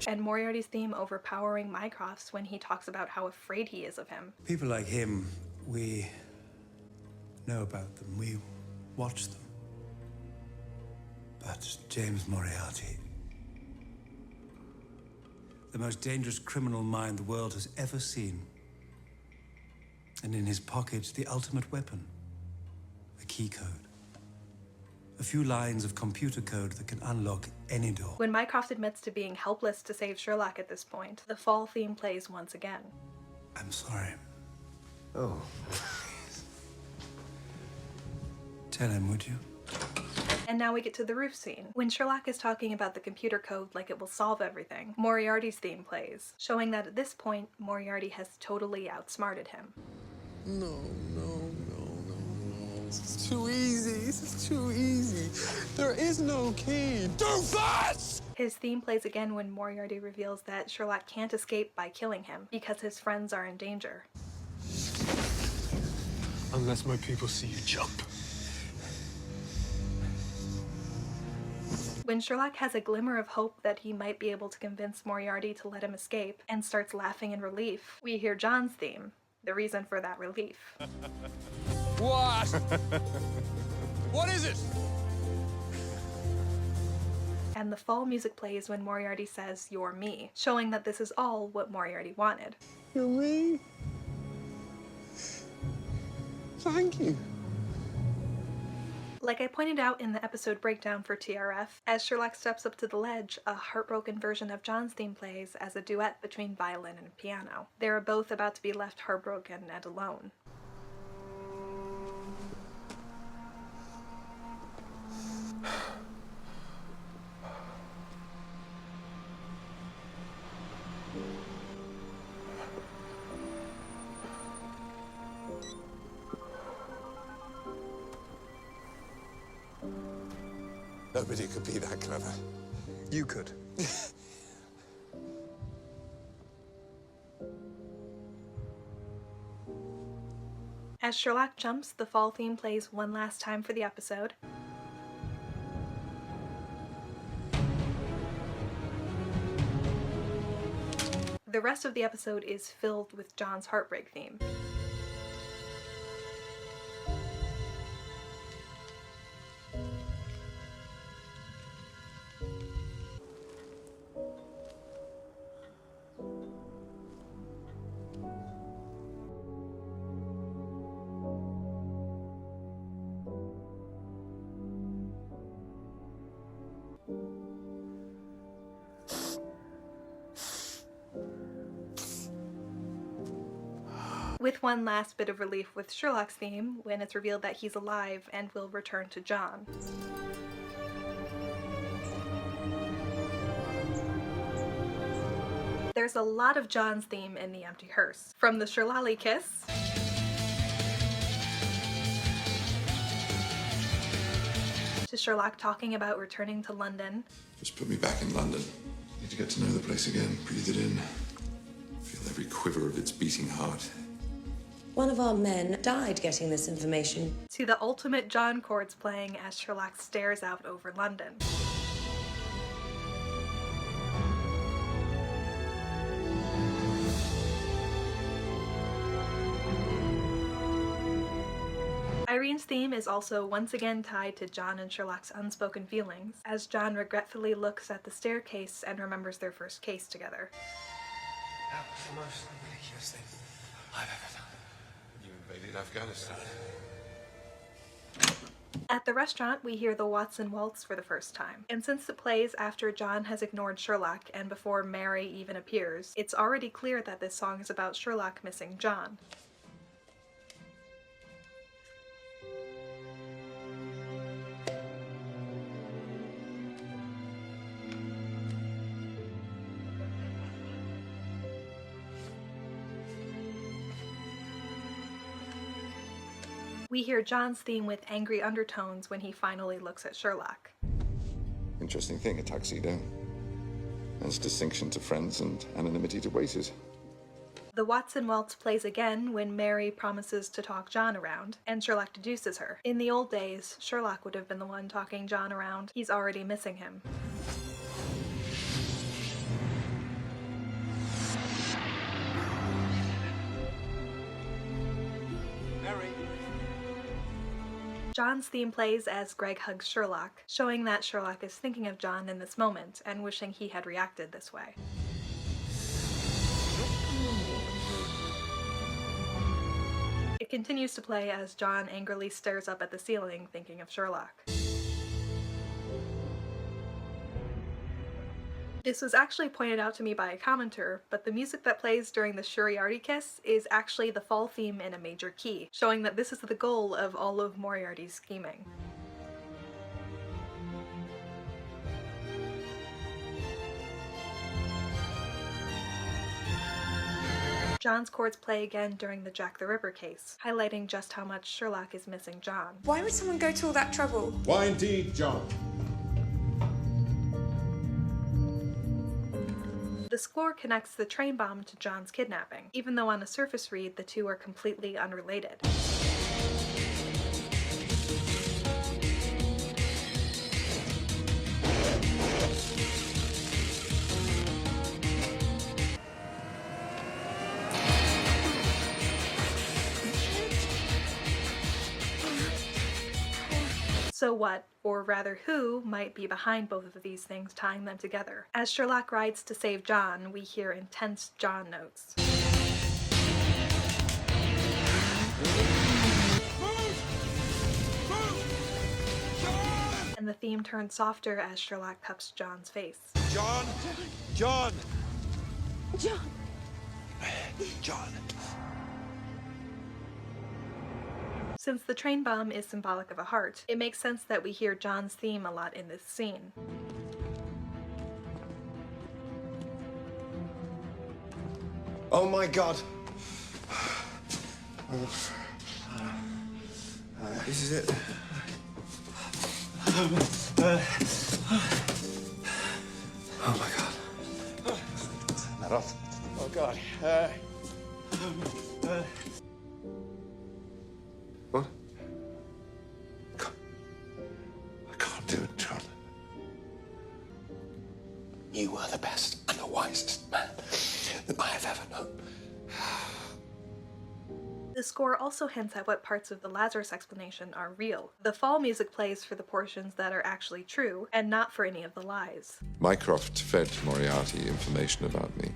And Moriarty's theme overpowering Mycroft's when he talks about how afraid he is of him. People like him, we know about them, we watch them. But James Moriarty, the most dangerous criminal mind the world has ever seen. And in his pocket, the ultimate weapon, a key code. A few lines of computer code that can unlock any door. When Mycroft admits to being helpless to save Sherlock at this point, the fall theme plays once again. I'm sorry. Oh. Tell him, would you? And now we get to the roof scene. When Sherlock is talking about the computer code like it will solve everything, Moriarty's theme plays, showing that at this point, Moriarty has totally outsmarted him. No. This is too easy. This is too easy. There is no key. Doofus! His theme plays again when Moriarty reveals that Sherlock can't escape by killing him because his friends are in danger. Unless my people see you jump. When Sherlock has a glimmer of hope that he might be able to convince Moriarty to let him escape and starts laughing in relief, we hear John's theme, the reason for that relief. What? What is it? And the fall music plays when Moriarty says, "You're me," showing that this is all what Moriarty wanted. You're me? Thank you. Like I pointed out in the episode breakdown for TRF, as Sherlock steps up to the ledge, a heartbroken version of John's theme plays as a duet between violin and piano. They are both about to be left heartbroken and alone. Nobody could be that clever. You could. As Sherlock jumps, the fall theme plays one last time for the episode. The rest of the episode is filled with John's heartbreak theme. With one last bit of relief with Sherlock's theme, when it's revealed that he's alive and will return to John. There's a lot of John's theme in The Empty Hearse. From the Shirley kiss, to Sherlock talking about returning to London. Just put me back in London. Need to get to know the place again, breathe it in, feel every quiver of its beating heart. One of our men died getting this information. To the ultimate John chords playing as Sherlock stares out over London. Irene's theme is also once again tied to John and Sherlock's unspoken feelings, as John regretfully looks at the staircase and remembers their first case together. That was the most ridiculous thing I've ever done. You invaded Afghanistan. At the restaurant, we hear the Watson Waltz for the first time, and since it plays after John has ignored Sherlock and before Mary even appears, it's already clear that this song is about Sherlock missing John. We hear John's theme with angry undertones when he finally looks at Sherlock. Interesting thing, a tuxedo. There's distinction to friends and anonymity to waiters. The Watson Waltz plays again when Mary promises to talk John around, and Sherlock deduces her. In the old days, Sherlock would have been the one talking John around. He's already missing him. Mary. John's theme plays as Greg hugs Sherlock, showing that Sherlock is thinking of John in this moment and wishing he had reacted this way. It continues to play as John angrily stares up at the ceiling, thinking of Sherlock. This was actually pointed out to me by a commenter, but the music that plays during the Shuriarty kiss is actually the fall theme in a major key, showing that this is the goal of all of Moriarty's scheming. John's chords play again during the Jack the Ripper case, highlighting just how much Sherlock is missing John. Why would someone go to all that trouble? Why indeed, John? The score connects the train bomb to John's kidnapping, even though on a surface read the two are completely unrelated. So what, or rather who, might be behind both of these things tying them together? As Sherlock rides to save John, we hear intense John notes. And the theme turns softer as Sherlock cups John's face. John! John! John! John! Since the train bomb is symbolic of a heart, it makes sense that we hear John's theme a lot in this scene. Oh my God! This is it. Oh my God. Turn that off. Oh God. What? I can't do it, John. You were the best and the wisest man that I have ever known. The score also hints at what parts of the Lazarus explanation are real. The fall music plays for the portions that are actually true, and not for any of the lies. Mycroft fed Moriarty information about me.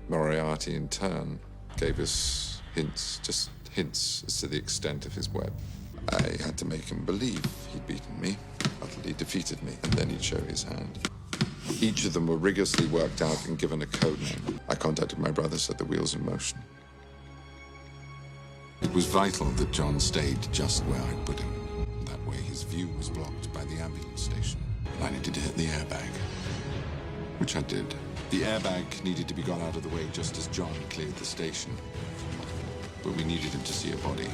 Moriarty, in turn, gave us hints, just hints as to the extent of his web. I had to make him believe he'd beaten me, utterly defeated me, and then he'd show his hand. Each of them were rigorously worked out and given a code name. I contacted my brother, set the wheels in motion. It was vital that John stayed just where I'd put him. That way his view was blocked by the ambulance station. And I needed to hit the airbag, which I did. The airbag needed to be got out of the way just as John cleared the station. But we needed him to see a body.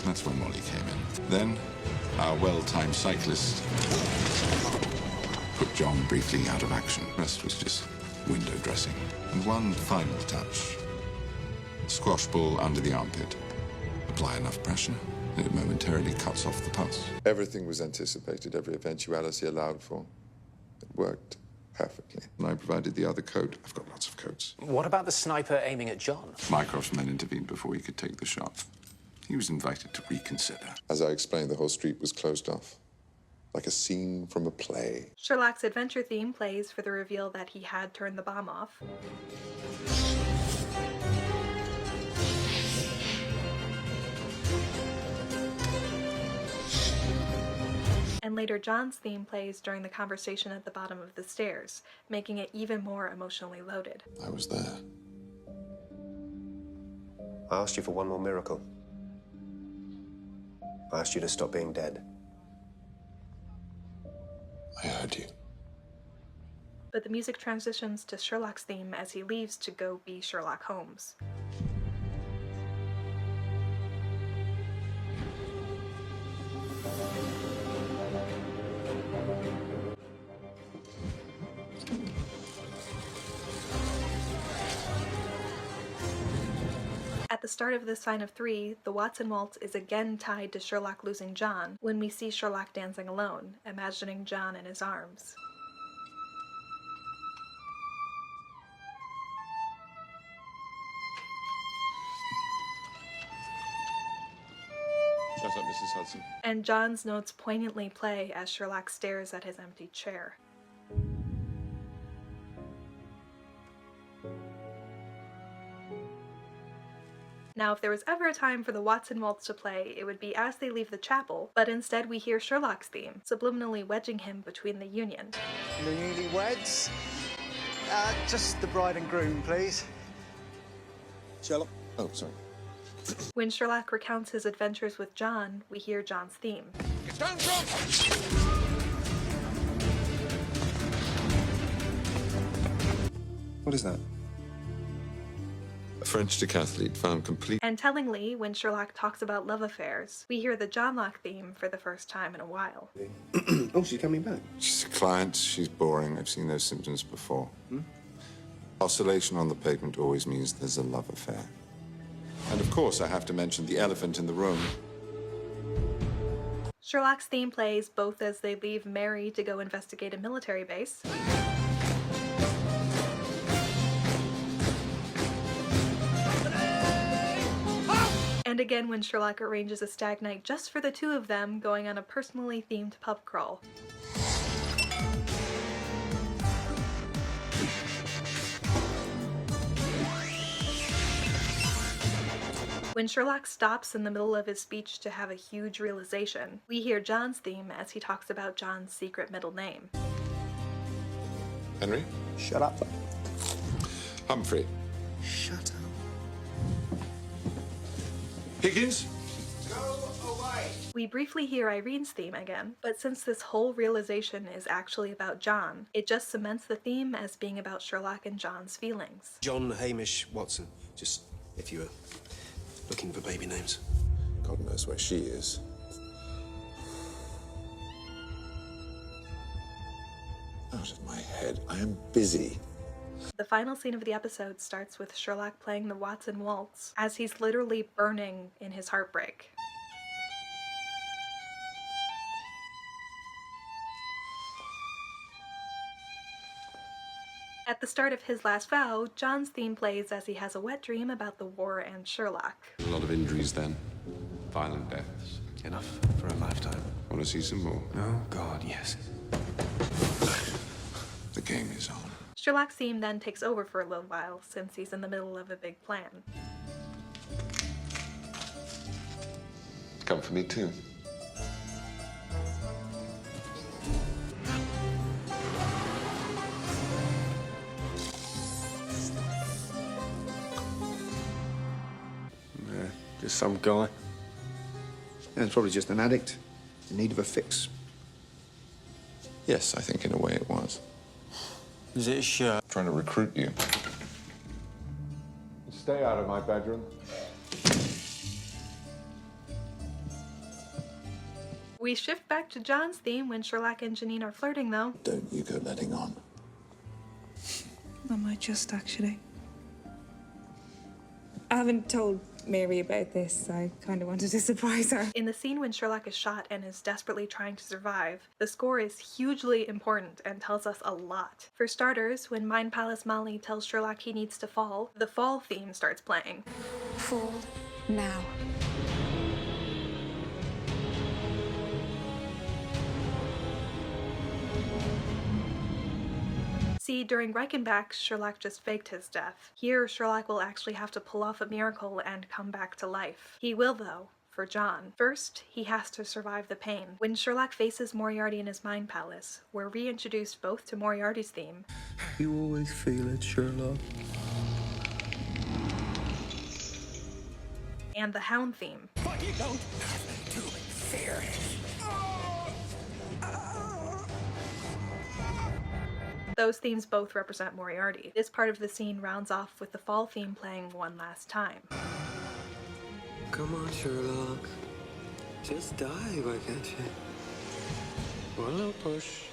That's when Molly came in. Then, our well-timed cyclist put John briefly out of action. The rest was just window dressing. And one final touch. Squash ball under the armpit. Apply enough pressure, and it momentarily cuts off the pulse. Everything was anticipated, every eventuality allowed for. It worked perfectly. And I provided the other coat. I've got lots of coats. What about the sniper aiming at John? Mycroft's men intervened before he could take the shot. He was invited to reconsider. As I explained, the whole street was closed off. Like a scene from a play. Sherlock's adventure theme plays for the reveal that he had turned the bomb off. And later John's theme plays during the conversation at the bottom of the stairs, making it even more emotionally loaded. I was there. I asked you for one more miracle. I asked you to stop being dead. I heard you. But the music transitions to Sherlock's theme as he leaves to go be Sherlock Holmes. At the start of The Sign of Three, the Watson Waltz is again tied to Sherlock losing John when we see Sherlock dancing alone, imagining John in his arms. Shut up, Mrs. Hudson. And John's notes poignantly play as Sherlock stares at his empty chair. Now, if there was ever a time for the Watson Waltz to play, it would be as they leave the chapel, but instead we hear Sherlock's theme, subliminally wedging him between the union. The newlyweds. Just the bride and groom, please. Sherlock? Oh, sorry. When Sherlock recounts his adventures with John, we hear John's theme. What is that? A French decathlete found complete. And tellingly, when Sherlock talks about love affairs, we hear the John Locke theme for the first time in a while. Oh, she's coming back. She's a client, she's boring. I've seen those symptoms before. Oscillation on the pavement always means there's a love affair. And of course, I have to mention the elephant in the room. Sherlock's theme plays both as they leave Mary to go investigate a military base, and again when Sherlock arranges a stag night just for the two of them, going on a personally themed pub crawl. When Sherlock stops in the middle of his speech to have a huge realization, we hear John's theme as he talks about John's secret middle name. Henry? Shut up. Humphrey. Shut up. Higgins? Go away. We briefly hear Irene's theme again, but since this whole realization is actually about John, it just cements the theme as being about Sherlock and John's feelings. John Hamish Watson. Just if you were looking for baby names. God knows where she is. Out of my head. I am busy. The final scene of the episode starts with Sherlock playing the Watson Waltz as he's literally burning in his heartbreak. At the start of his last vow, John's theme plays as he has a wet dream about the war and Sherlock. A lot of injuries then. Violent deaths. Enough for a lifetime. Want to see some more? Oh, God, yes. The game is on. Sherlock's theme then takes over for a little while, since he's in the middle of a big plan. Come for me too. Just some guy. Yeah, it's probably just an addict in need of a fix. Yes, I think in a way it was. Is it a shirt? Trying to recruit you. Stay out of my bedroom. We shift back to John's theme when Sherlock and Janine are flirting, though. Don't you go letting on. I might just, actually. I haven't told Mary about this. I kind of wanted to surprise her. In the scene when Sherlock is shot and is desperately trying to survive, the score is hugely important and tells us a lot. For starters, when Mind Palace Molly tells Sherlock he needs to fall, the fall theme starts playing. Fall now. See, during Reichenbach, Sherlock just faked his death. Here, Sherlock will actually have to pull off a miracle and come back to life. He will, though, for John. First, he has to survive the pain. When Sherlock faces Moriarty in his Mind Palace, we're reintroduced both to Moriarty's theme. You always feel it, Sherlock. And the Hound theme. But you don't have to fear it. Those themes both represent Moriarty. This part of the scene rounds off with the fall theme playing one last time. Come on, Sherlock. Just die, why can't you? One little push.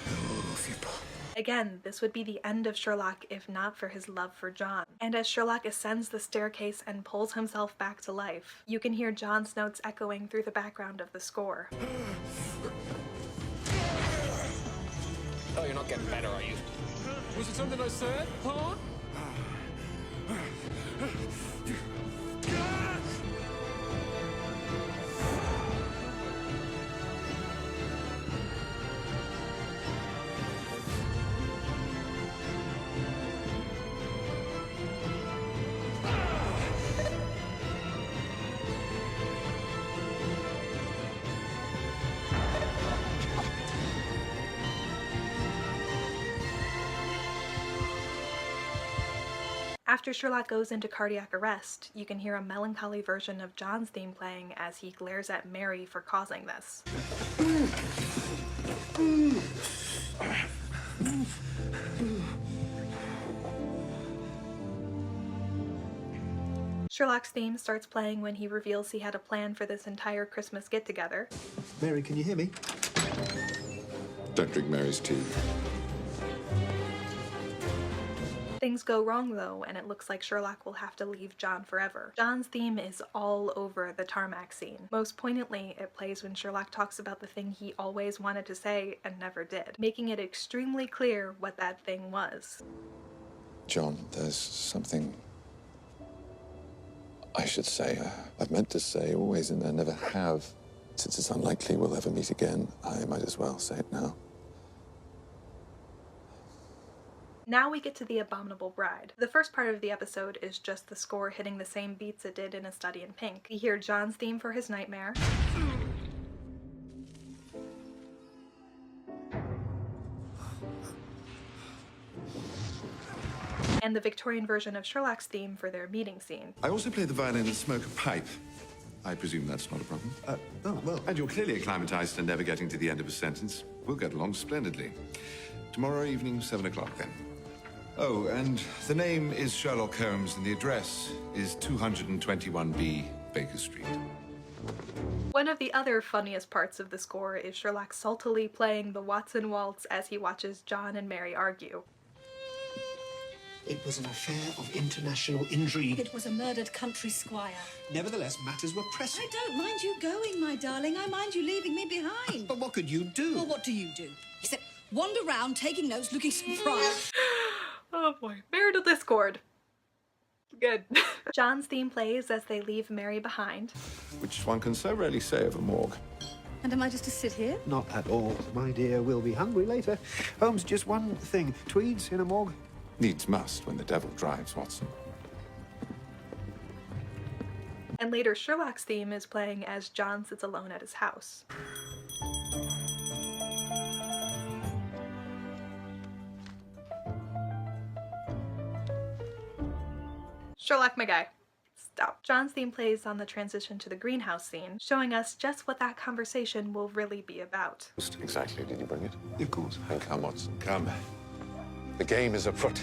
Oh, if you pull. Again, this would be the end of Sherlock if not for his love for John. And as Sherlock ascends the staircase and pulls himself back to life, you can hear John's notes echoing through the background of the score. Oh, you're not getting better, are you? Was it something I said, huh? After Sherlock goes into cardiac arrest, you can hear a melancholy version of John's theme playing as he glares at Mary for causing this. Sherlock's theme starts playing when he reveals he had a plan for this entire Christmas get-together. Mary, can you hear me? Don't drink Mary's tea. Things go wrong though, and it looks like Sherlock will have to leave John forever. John's theme is all over the tarmac scene. Most poignantly, it plays when Sherlock talks about the thing he always wanted to say and never did, making it extremely clear what that thing was. John, there's something I should say. I've meant to say always and I never have. Since it's unlikely we'll ever meet again, I might as well say it now. Now we get to The Abominable Bride. The first part of the episode is just the score hitting the same beats it did in A Study in Pink. We hear John's theme for his nightmare, and the Victorian version of Sherlock's theme for their meeting scene. I also play the violin and smoke a pipe. I presume that's not a problem. Oh, well. And you're clearly acclimatized to never getting to the end of a sentence. We'll get along splendidly. Tomorrow evening, 7 o'clock then. Oh, and the name is Sherlock Holmes and the address is 221B Baker Street. One of the other funniest parts of the score is Sherlock saltily playing the Watson Waltz as he watches John and Mary argue. It was an affair of international intrigue. It was a murdered country squire. Nevertheless, matters were pressing. I don't mind you going, my darling. I mind you leaving me behind. But what could you do? Well, what do you do? Except wander around, taking notes, looking surprised. Oh boy. Marital discord. Good. John's theme plays as they leave Mary behind. Which one can so rarely say of a morgue. And am I just to sit here? Not at all, my dear. We'll be hungry later. Holmes, just one thing. Tweeds in a morgue? Needs must when the devil drives, Watson. And later Sherlock's theme is playing as John sits alone at his house. Sherlock, my guy. Stop. John's theme plays on the transition to the greenhouse scene, showing us just what that conversation will really be about. Exactly. Did you bring it? Of course. Then come, Watson. Come. The game is afoot.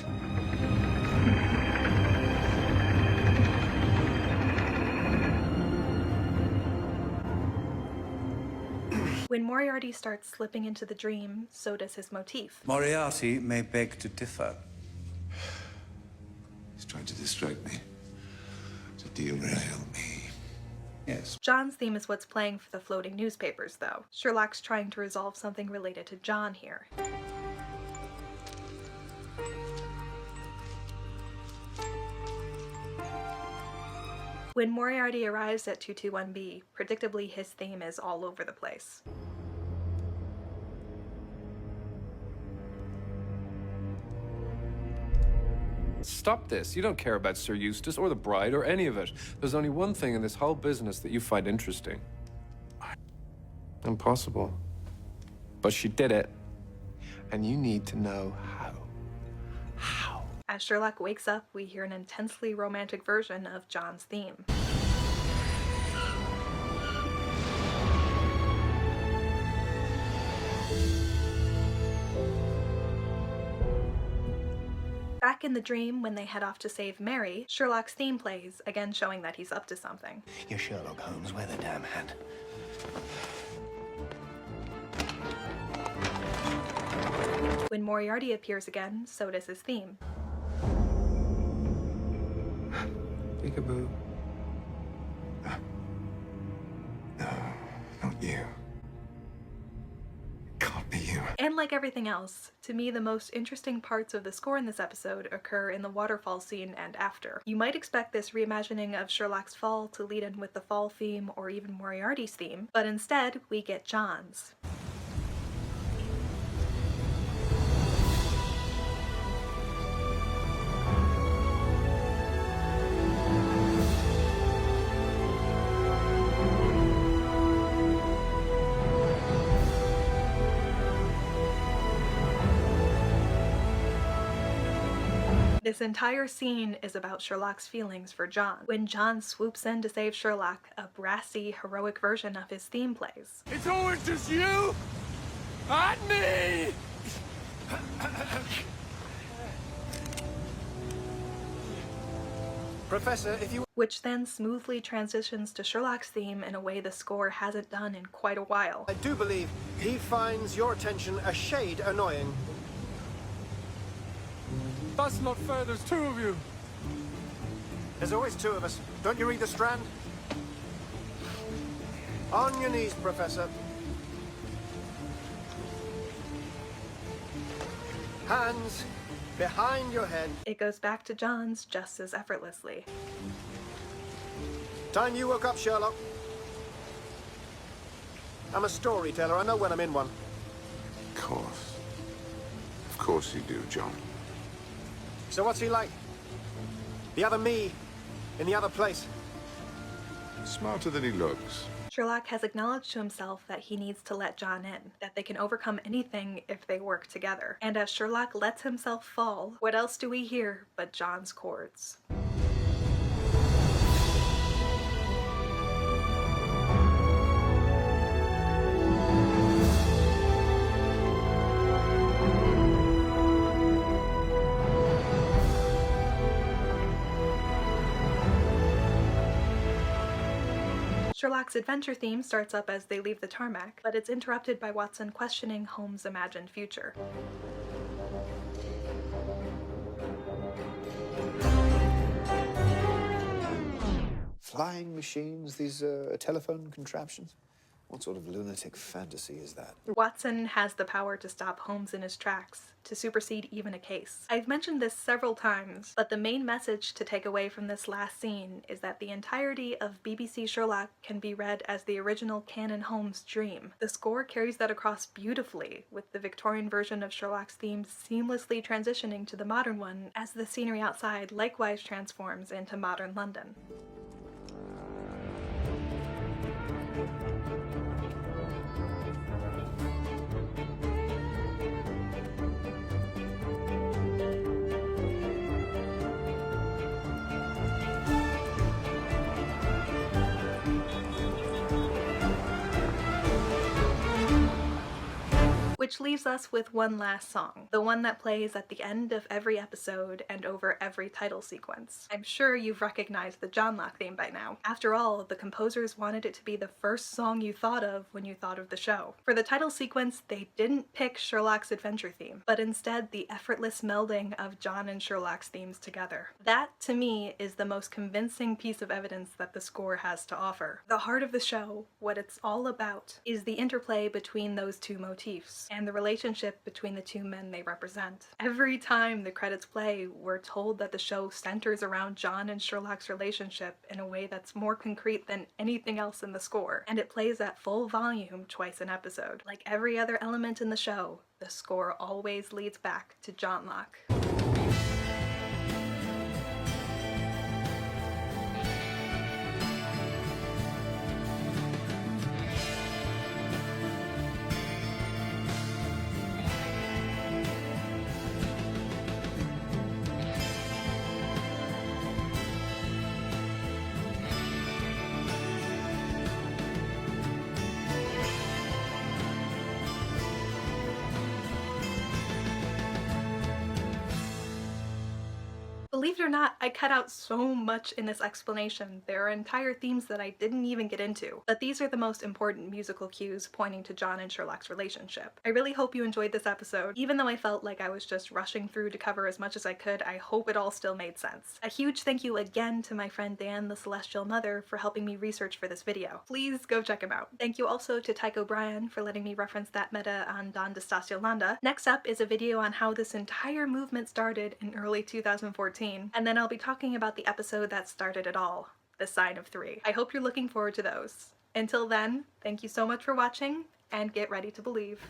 When Moriarty starts slipping into the dream, so does his motif. Moriarty may beg to differ. He's trying to distract me, to derail me. Yes. John's theme is what's playing for the floating newspapers, though. Sherlock's trying to resolve something related to John here. When Moriarty arrives at 221B, predictably his theme is all over the place. Stop this. You don't care about Sir Eustace or the bride or any of it. There's only one thing in this whole business that you find interesting. Impossible. But she did it. And you need to know how. As Sherlock wakes up, we hear an intensely romantic version of John's theme. Back in the dream, when they head off to save Mary, Sherlock's theme plays, again showing that he's up to something. You're Sherlock Holmes, wear the damn hat. When Moriarty appears again, so does his theme. Peekaboo. Not you. Can't be you. And like everything else, to me the most interesting parts of the score in this episode occur in the waterfall scene and after. You might expect this reimagining of Sherlock's fall to lead in with the fall theme or even Moriarty's theme, but instead we get John's. This entire scene is about Sherlock's feelings for John. When John swoops in to save Sherlock, a brassy, heroic version of his theme plays. It's always just you and me! Professor, if you... Which then smoothly transitions to Sherlock's theme in a way the score hasn't done in quite a while. I do believe he finds your attention a shade annoying. That's not fair, there's two of you. There's always two of us. Don't you read the Strand? On your knees, Professor. Hands behind your head. It goes back to John's just as effortlessly. Time you woke up, Sherlock. I'm a storyteller. I know when I'm in one. Of course. Of course you do, John. So what's he like? The other me, in the other place. Smarter than he looks. Sherlock has acknowledged to himself that he needs to let John in, that they can overcome anything if they work together. And as Sherlock lets himself fall, what else do we hear but John's chords? Sherlock's adventure theme starts up as they leave the tarmac, but it's interrupted by Watson questioning Holmes' imagined future. Flying machines, these telephone contraptions? What sort of lunatic fantasy is that? Watson has the power to stop Holmes in his tracks, to supersede even a case. I've mentioned this several times, but the main message to take away from this last scene is that the entirety of BBC Sherlock can be read as the original canon Holmes dream. The score carries that across beautifully, with the Victorian version of Sherlock's theme seamlessly transitioning to the modern one as the scenery outside likewise transforms into modern London. Which leaves us with one last song, the one that plays at the end of every episode and over every title sequence. I'm sure you've recognized the John Locke theme by now. After all, the composers wanted it to be the first song you thought of when you thought of the show. For the title sequence, they didn't pick Sherlock's adventure theme, but instead the effortless melding of John and Sherlock's themes together. That, to me, is the most convincing piece of evidence that the score has to offer. The heart of the show, what it's all about, is the interplay between those two motifs and the relationship between the two men they represent. Every time the credits play, we're told that the show centers around John and Sherlock's relationship in a way that's more concrete than anything else in the score, and it plays at full volume twice an episode. Like every other element in the show, the score always leads back to John Locke. Believe it or not, I cut out so much in this explanation. There are entire themes that I didn't even get into, but these are the most important musical cues pointing to John and Sherlock's relationship. I really hope you enjoyed this episode. Even though I felt like I was just rushing through to cover as much as I could, I hope it all still made sense. A huge thank you again to my friend Dan, the Celestial Mother, for helping me research for this video. Please go check him out. Thank you also to Tycho Bryan for letting me reference that meta on Don Stasiolanda. Next up is a video on how this entire movement started in early 2014. And then I'll be talking about the episode that started it all, The Sign of Three. I hope you're looking forward to those. Until then, thank you so much for watching, and get ready to believe.